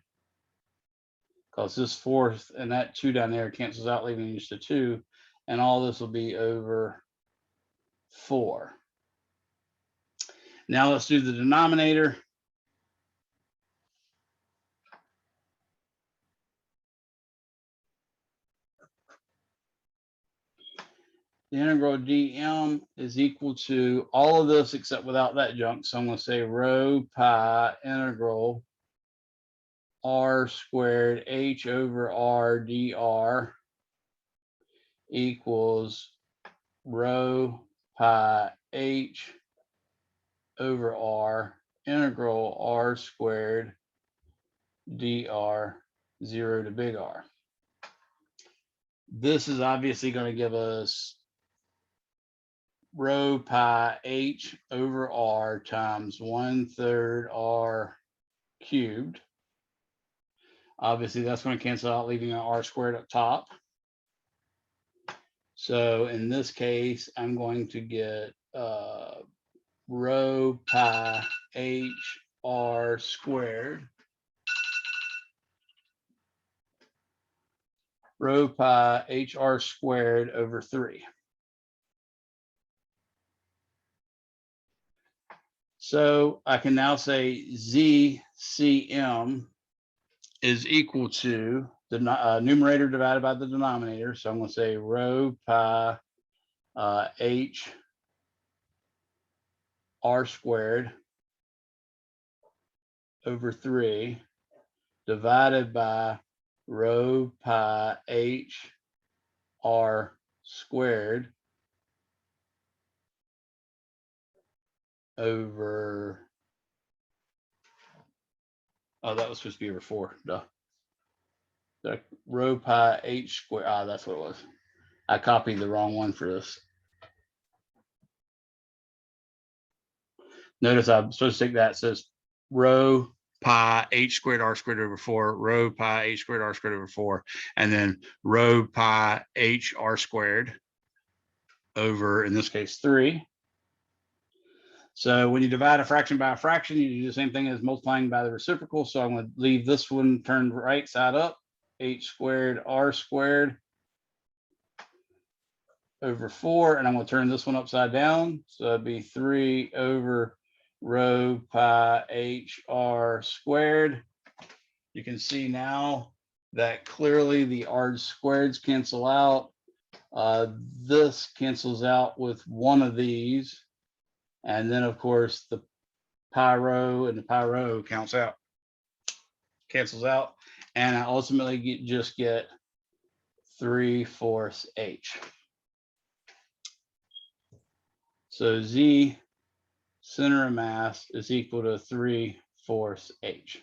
because this 4th and that 2 down there cancels out, leaving just a 2, and all this will be over 4. Now let's do the denominator. The integral dm is equal to all of this except without that junk. So I'm going to say rho pi integral R squared H over R dr equals rho pi H over R integral R squared dr 0 to big R. This is obviously going to give us rho pi H over R times 1/3 R cubed. Obviously, that's going to cancel out, leaving an R squared up top. So in this case, I'm going to get rho pi H R squared, rho pi HR squared over 3. So I can now say ZCM is equal to the numerator divided by the denominator. So I'm going to say rho pi H R squared over 3 divided by rho pi H R squared over, oh, that was supposed to be over 4. Duh. The rho pi H squared, that's what it was. I copied the wrong one for this. Notice I'm supposed to take that. It says rho pi H squared R squared over 4, rho pi H squared R squared over 4, and then rho pi H R squared over, in this case, 3. So when you divide a fraction by a fraction, you do the same thing as multiplying by the reciprocal. So I'm going to leave this one turned right side up, H squared R squared over 4, and I'm going to turn this one upside down. So that'd be 3 over rho pi HR squared. You can see now that clearly the r squareds cancel out. This cancels out with one of these. And then, of course, the pi rho and the pi rho cancels out. And I ultimately just get 3/4 H. So Z center of mass is equal to 3/4 H.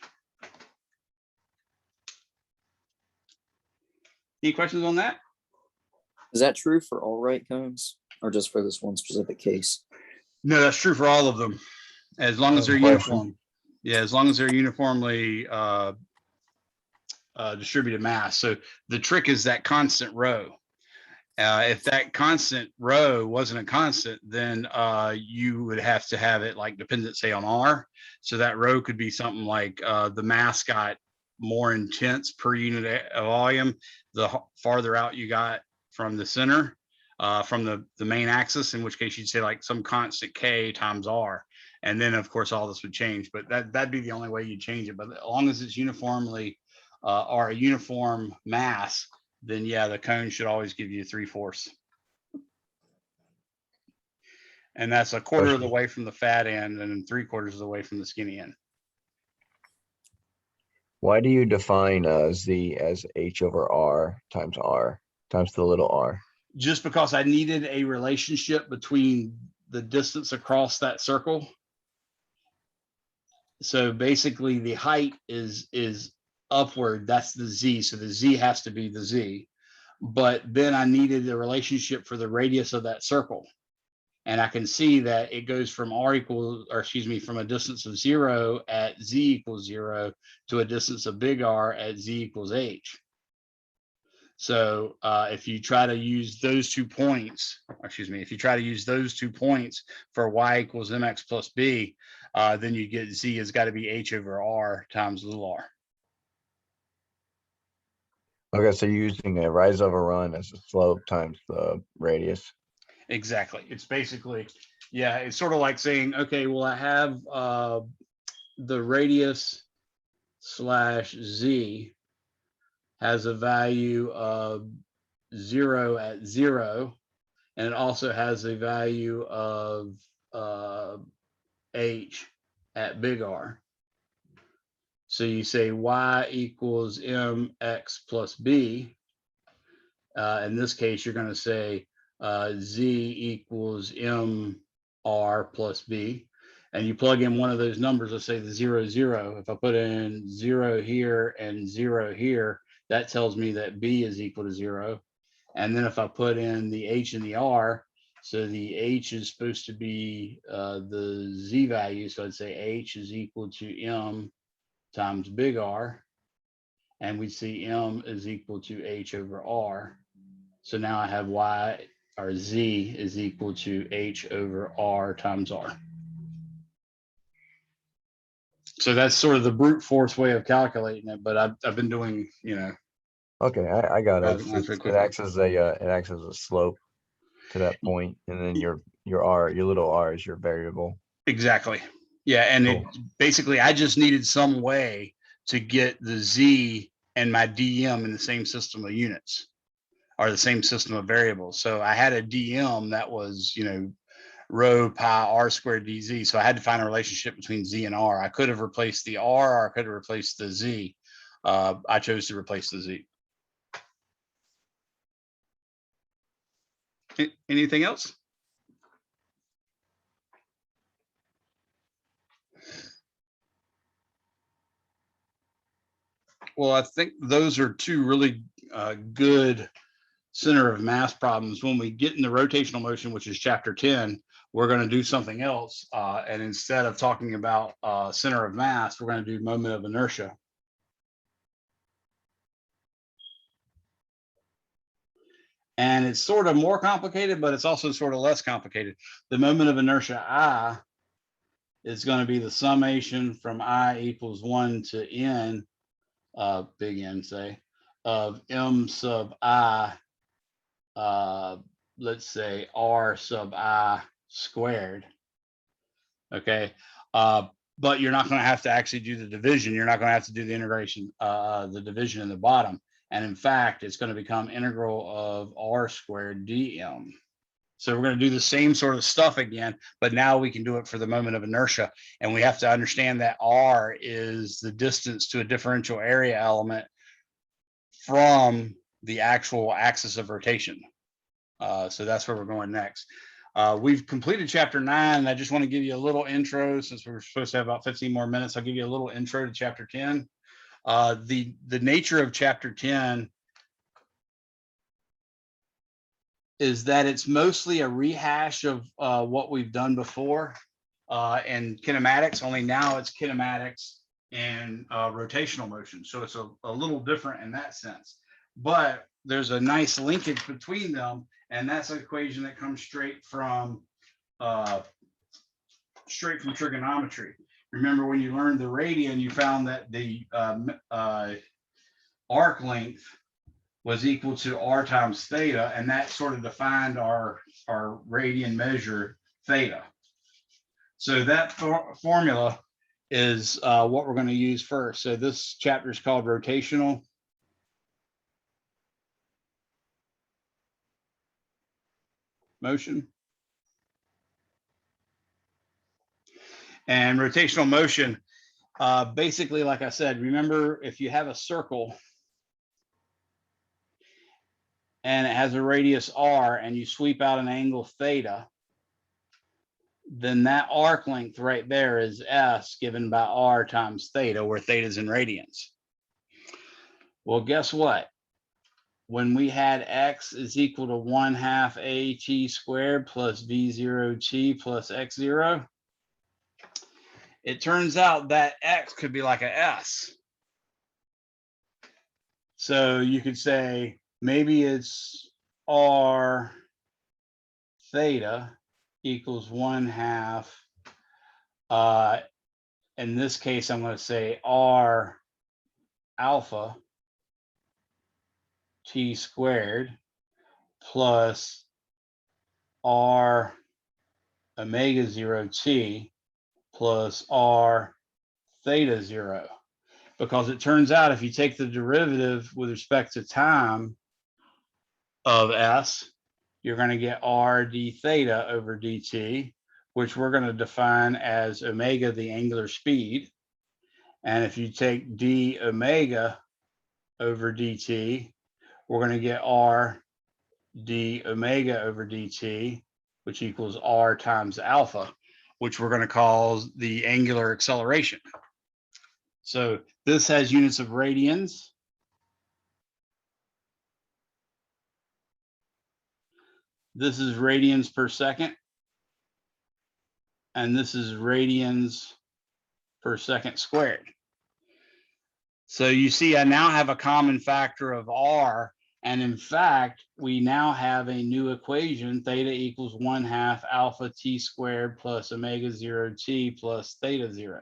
Any questions on that? Is that true for all right cones or just for this one specific case? No, that's true for all of them, as long as they're uniform. Yeah, as long as they're uniformly distributed mass. So the trick is that constant rho. If that constant rho wasn't a constant, then you would have to have it like dependent, say, on R. So that rho could be something like the mass got more intense per unit of volume the farther out you got from the center, from the main axis, in which case you'd say like some constant K times R. And then, of course, all this would change. But that'd be the only way you change it. But as long as it's uniformly or a uniform mass, then yeah, the cone should always give you 3/4. And that's a quarter of the way from the fat end and 3/4 of the way from the skinny end. Why do you define Z as H over R times the little r? Just because I needed a relationship between the distance across that circle. So basically the height is upward, that's the Z. So the Z has to be the Z. But then I needed a relationship for the radius of that circle. And I can see that it goes from from a distance of 0 at Z equals 0 to a distance of big R at Z equals H. So if you try to use those 2 points, if you try to use those 2 points for y equals mx plus b, then you get Z has got to be H over R times little r. Okay, so you're using a rise over run as a slope times the radius. Exactly. It's basically, yeah, it's sort of like saying, okay, well, I have the radius slash Z has a value of 0 at 0, and it also has a value of H at big R. So you say y equals mx plus b. In this case, you're going to say Z equals mr plus b. And you plug in one of those numbers, let's say the 0, 0. If I put in 0 here and 0 here, that tells me that b is equal to 0. And then if I put in the h and the r, so the h is supposed to be the Z value. So I'd say h is equal to m times big R. And we see m is equal to h over r. So now I have y or Z is equal to h over r times r. So that's sort of the brute force way of calculating it, but I've been doing, Okay, I got it. It acts as a slope to that point, and then your little r is your variable. Exactly. Yeah, and it basically I just needed some way to get the Z and my DM in the same system of units or the same system of variables. So I had a DM that was, rho pi r squared dz. So I had to find a relationship between Z and R. I could have replaced the R or I could have replaced the Z. I chose to replace the Z. Anything else? Well, I think those are two really good center of mass problems. When we get in the rotational motion, which is chapter 10, we're going to do something else. And instead of talking about center of mass, we're going to do moment of inertia. And it's sort of more complicated, but it's also sort of less complicated. The moment of inertia I is going to be the summation from I equals 1 to n, big N say, of m sub I let's say r sub I squared. Okay. But you're not going to have to actually do the division. You're not going to have to do the integration, the division in the bottom. And in fact, it's going to become integral of r squared dm. So we're going to do the same sort of stuff again, but now we can do it for the moment of inertia. And we have to understand that r is the distance to a differential area element from the actual axis of rotation. So that's where we're going next. We've completed chapter 9. And I just want to give you a little intro since we're supposed to have about 15 more minutes. I'll give you a little intro to chapter 10. The nature of chapter 10 is that it's mostly a rehash of what we've done before in kinematics, only now it's kinematics and rotational motion. So it's a little different in that sense. But there's a nice linkage between them, and that's an equation that comes straight from trigonometry. Remember when you learned the radian, you found that the arc length was equal to r times theta, and that sort of defined our radian measure theta. So that formula is what we're going to use first. So this chapter is called rotational motion. And rotational motion, basically, like I said, remember if you have a circle and it has a radius r and you sweep out an angle theta, then that arc length right there is s given by r times theta, where theta is in radians. Well, guess what? When we had x is equal to 1/2 at squared plus v0t plus x0, it turns out that x could be like a s. So you could say maybe it's r theta equals 1/2. In this case, I'm going to say r alpha t squared plus r omega 0t plus r theta 0. Because it turns out if you take the derivative with respect to time of s, you're going to get r d theta over dt, which we're going to define as omega, the angular speed. And if you take d omega over dt, we're going to get r d omega over dt, which equals r times alpha, which we're going to call the angular acceleration. So this has units of radians. This is radians per second. And this is radians per second squared. So you see, I now have a common factor of r. And in fact, we now have a new equation, theta equals 1/2 alpha t squared plus omega 0t plus theta 0.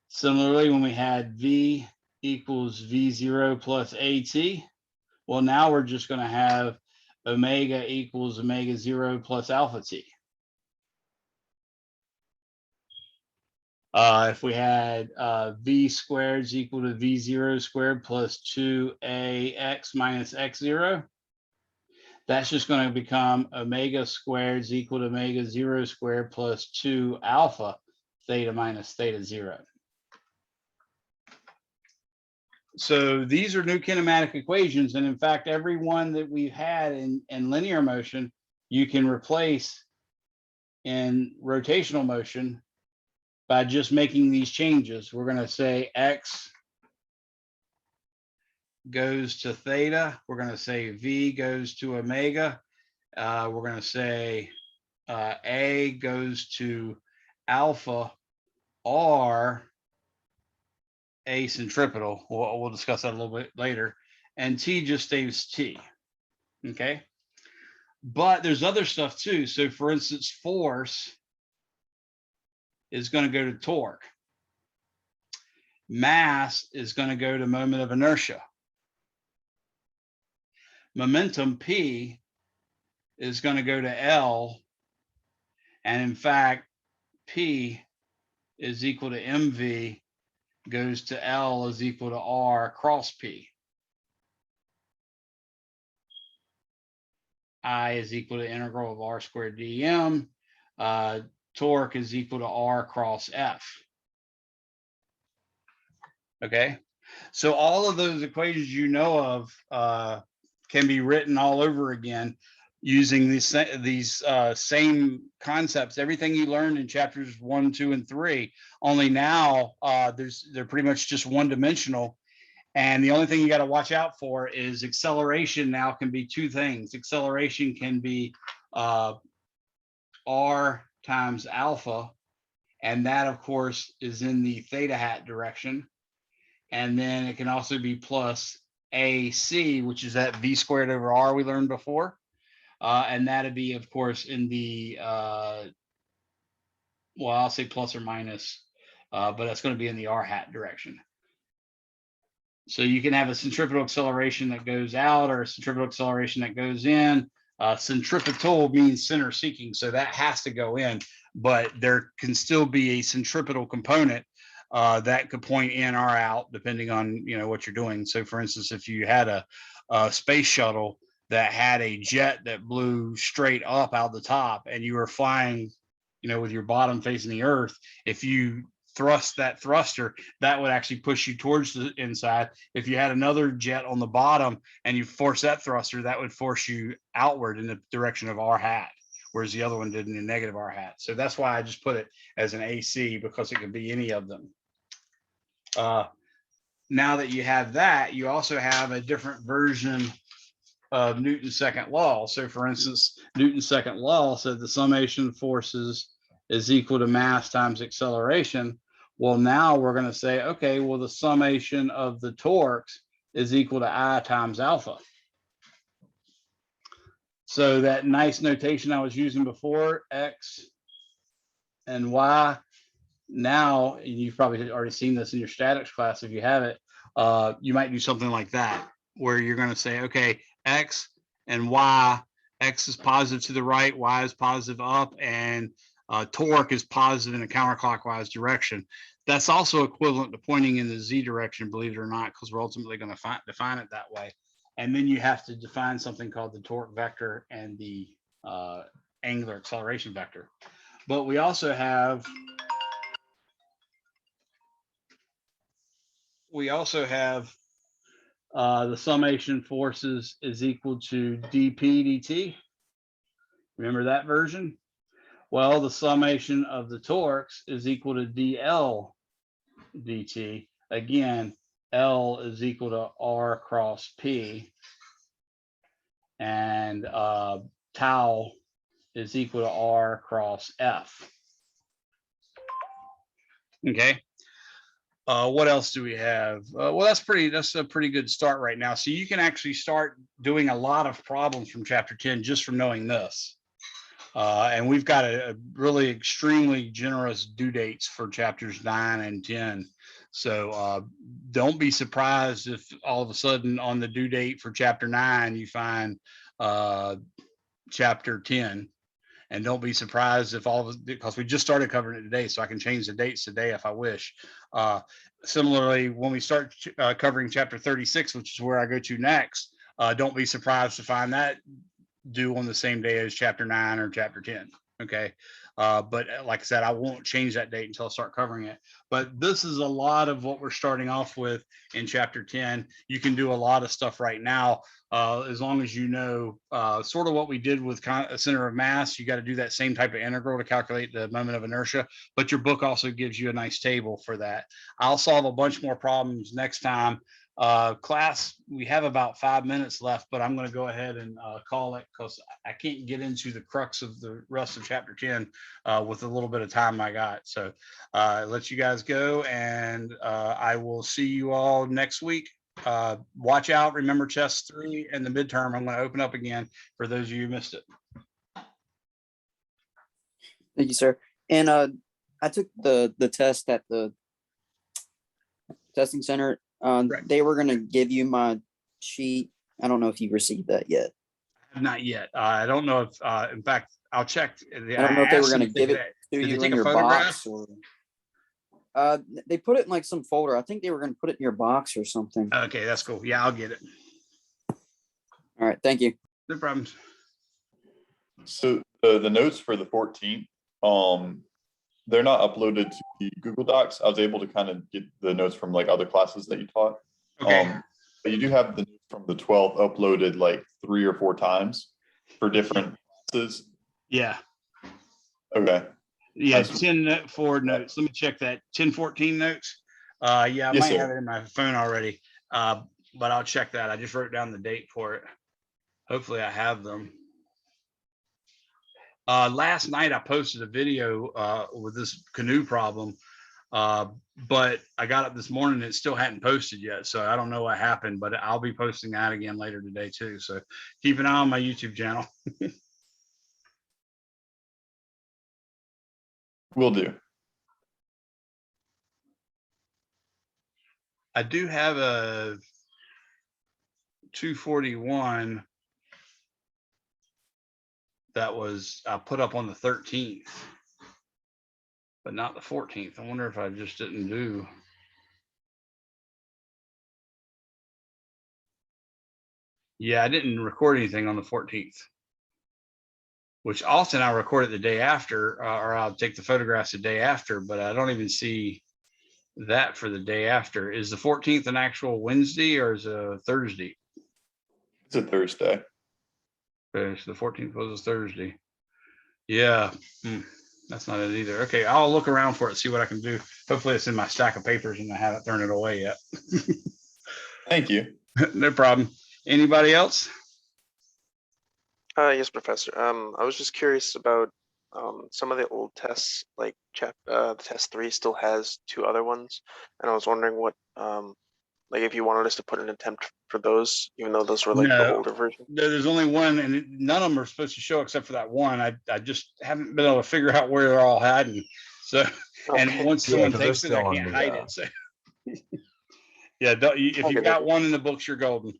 Similarly, when we had v equals v0 plus at, well, now we're just going to have omega equals omega 0 plus alpha t. If we had v squared is equal to v0 squared plus 2ax minus x0, that's just going to become omega squared is equal to omega 0 squared plus 2 alpha theta minus theta 0. So these are new kinematic equations. And in fact, every one that we've had in linear motion, you can replace in rotational motion by just making these changes. We're going to say x goes to theta. We're going to say v goes to omega. We're going to say a goes to alpha, r a centripetal. We'll discuss that a little bit later. And t just stays t. Okay. But there's other stuff too. So for instance, force is going to go to torque. Mass is going to go to moment of inertia. momentum P is going to go to L. And in fact, P is equal to mv goes to L is equal to R cross P. I is equal to integral of R squared dm. Torque is equal to R cross F. Okay, so all of those equations you know of can be written all over again using these same concepts. Everything you learned in chapters 1, 2, and 3. Only now they're pretty much just one-dimensional. And the only thing you got to watch out for is acceleration. Now can be two things. Acceleration can be R times alpha, and that of course is in the theta hat direction. And then it can also be plus AC, which is that V squared over R we learned before. And that'd be, of course, in the, well, I'll say plus or minus, but that's going to be in the R hat direction. So you can have a centripetal acceleration that goes out or a centripetal acceleration that goes in. Centripetal means center seeking, so that has to go in, but there can still be a centripetal component that could point in or out depending on what you're doing. So for instance, if you had a space shuttle that had a jet that blew straight up out the top and you were flying with your bottom facing the earth, if you thrust that thruster, that would actually push you towards the inside. If you had another jet on the bottom and you force that thruster, that would force you outward in the direction of R hat, whereas the other one did in a negative R hat. So that's why I just put it as an AC, because it could be any of them. Now that you have that, you also have a different version of Newton's second law. So for instance, Newton's second law said the summation of forces is equal to mass times acceleration. Well, now we're going to say, okay, well, the summation of the torques is equal to I times alpha. So that nice notation I was using before, X and Y, now, and you've probably already seen this in your statics class if you have it, you might do something like that, where you're going to say, okay, X and Y, X is positive to the right, Y is positive up, and torque is positive in a counterclockwise direction. That's also equivalent to pointing in the Z direction, believe it or not, because we're ultimately going to define it that way. And then you have to define something called the torque vector and the angular acceleration vector. But we also have the summation forces is equal to dP dt. Remember that version? Well, the summation of the torques is equal to dL dt. Again, L is equal to R cross P, and tau is equal to R cross F. Okay. What else do we have? Well, that's a pretty good start right now. So you can actually start doing a lot of problems from chapter 10 just from knowing this. And we've got a really extremely generous due dates for chapters 9 and 10. So don't be surprised if all of a sudden on the due date for chapter 9 you find chapter 10. And don't be surprised if because we just started covering it today, so I can change the dates today if I wish. Similarly, when we start covering chapter 36, which is where I go to next, don't be surprised to find that due on the same day as chapter 9 or chapter 10. Okay. But like I said, I won't change that date until I start covering it. But this is a lot of what we're starting off with in chapter 10. You can do a lot of stuff right now, as long as you know sort of what we did with a center of mass. You got to do that same type of integral to calculate the moment of inertia. But your book also gives you a nice table for that. I'll solve a bunch more problems next time. Class, we have about 5 minutes left, but I'm going to go ahead and call it, because I can't get into the crux of the rest of chapter 10 with a little bit of time I got. So let you guys go, and I will see you all next week. Watch out, remember chess 3 and the midterm. I'm going to open up again for those of you who missed it. Thank you, sir. And I took the test at the testing center. Right. They were going to give you my sheet I don't know if you received that yet. Not yet. I don't know if, in fact, I'll check. I don't know if they were going to give it to Did they you take in a your photograph? box or. They put it in like some folder. I think they were going to put it in your box or something. Okay, that's cool. Yeah, I'll get it. All right, thank you. No problems. So the notes for the 14th, they're not uploaded to the Google Docs. I was able to kind of get the notes from like other classes that you taught. Okay. But you do have the notes from the 12th uploaded like 3 or 4 times for different classes. Yeah. Okay. Yeah, Nice. 10 forward notes. Let me check that. 1014 notes. Yeah, I Yes, might sir. have it in my phone already. But I'll check that. I just wrote down the date for it. Hopefully I have them. Last night I posted a video with this canoe problem. But I got up this morning and it still hadn't posted yet. So I don't know what happened, but I'll be posting that again later today too. So keep an eye on my YouTube channel. Will do. I do have a 241 that was put up on the 13th, but not the 14th. I wonder if I just didn't do. Yeah, I didn't record anything on the 14th, which often I record it the day after, or I'll take the photographs the day after, but I don't even see that for the day after. Is the 14th an actual Wednesday or is it a Thursday? It's a Thursday. Okay, so the 14th was a Thursday. Yeah, that's not it either. Okay, I'll look around for it, see what I can do. Hopefully it's in my stack of papers and I haven't thrown it away yet. Thank you. No problem. Anybody else? Yes, Professor. I was just curious about some of the old tests, like test 3 still has 2 other ones, and I was wondering what, like if you wanted us to put an attempt for those, even though those were like the No. older version. There's only one, and none of them are supposed to show except for that one. I just haven't been able to figure out where they're all hiding. So, and Okay. once Yeah, someone 'cause they're takes it, I still on can't the, hide it. So, yeah, if Okay, you've got one in the books, you're golden.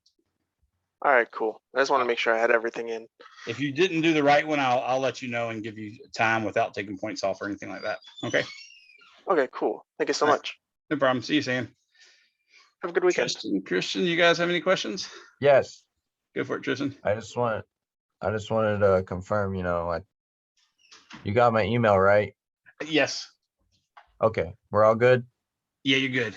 All right, cool. I just want to make sure I had everything in. If you didn't do the right one, I'll let you know and give you time without taking points off or anything like that. Okay. Okay, cool. Thank you so All right. much. No problem. See you, Sam. Have a good weekend. Christian, you guys have any questions? yes, Go for it, Tristan. I just wanted to confirm, you got my email, right? Yes. Okay, we're all good. Yeah, you're good.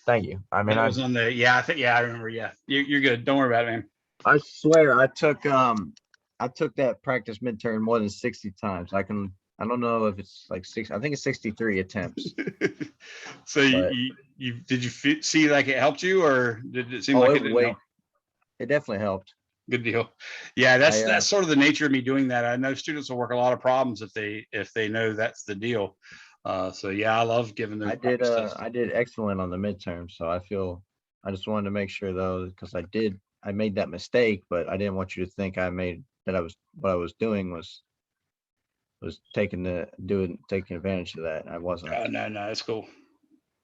Thank you. I mean, I was on the, yeah, I think, yeah, I remember. Yeah, you're good. Don't worry about it, man. I swear I took that practice midterm more than 60 times. I don't know if it's like I think it's 63 attempts. So But- you did you see like it helped you, or did it seem like it didn't help? It definitely helped. Good deal. Yeah, that's I, sort of the nature of me doing that. I know students will work a lot of problems if they know that's the deal. So yeah, I love giving them. I did excellent on the midterm, so I just wanted to make sure though, because I made that mistake, but I didn't want you to think what I was doing was taking advantage of that. I wasn't. No, it's cool.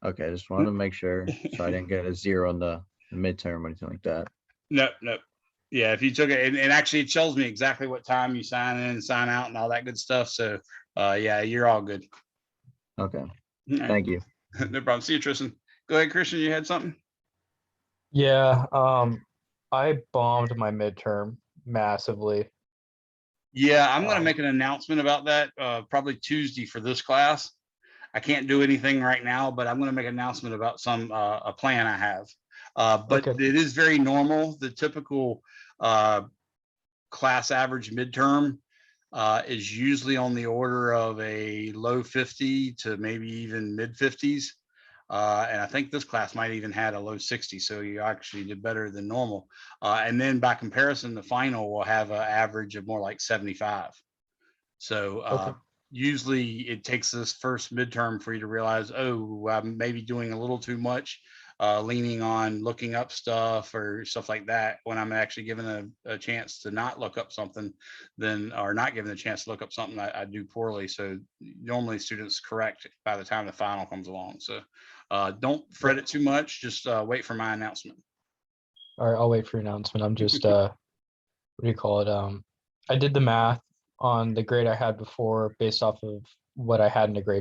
Okay, I just wanted to make sure so I didn't get a 0 on the midterm or anything like that. No. Yeah, if you took it, and actually it tells me exactly what time you sign in and sign out and all that good stuff. So yeah, you're all good. Okay, All right. thank you. No problem. See you, Tristan. Go ahead, Christian. You had something? Yeah, I bombed my midterm massively. Yeah, I'm going to make an announcement about that probably Tuesday for this class. I can't do anything right now, but I'm going to make an announcement about a plan I have. But Okay. it is very normal. The typical class average midterm is usually on the order of a low 50 to maybe even mid 50s. And I think this class might even had a low 60. So you actually did better than normal. And then by comparison, the final will have an average of more like 75. So Okay. usually it takes this first midterm for you to realize, oh, I'm maybe doing a little too much, leaning on looking up stuff or stuff like that, when I'm actually given a chance to not look up something, or not given a chance to look up something, I do poorly. So normally students correct by the time the final comes along. So don't fret it too much. Just wait for my announcement. or I'll wait for your announcement. I'm just what do you call it? I did the math on the grade I had before based off of what I had in the grade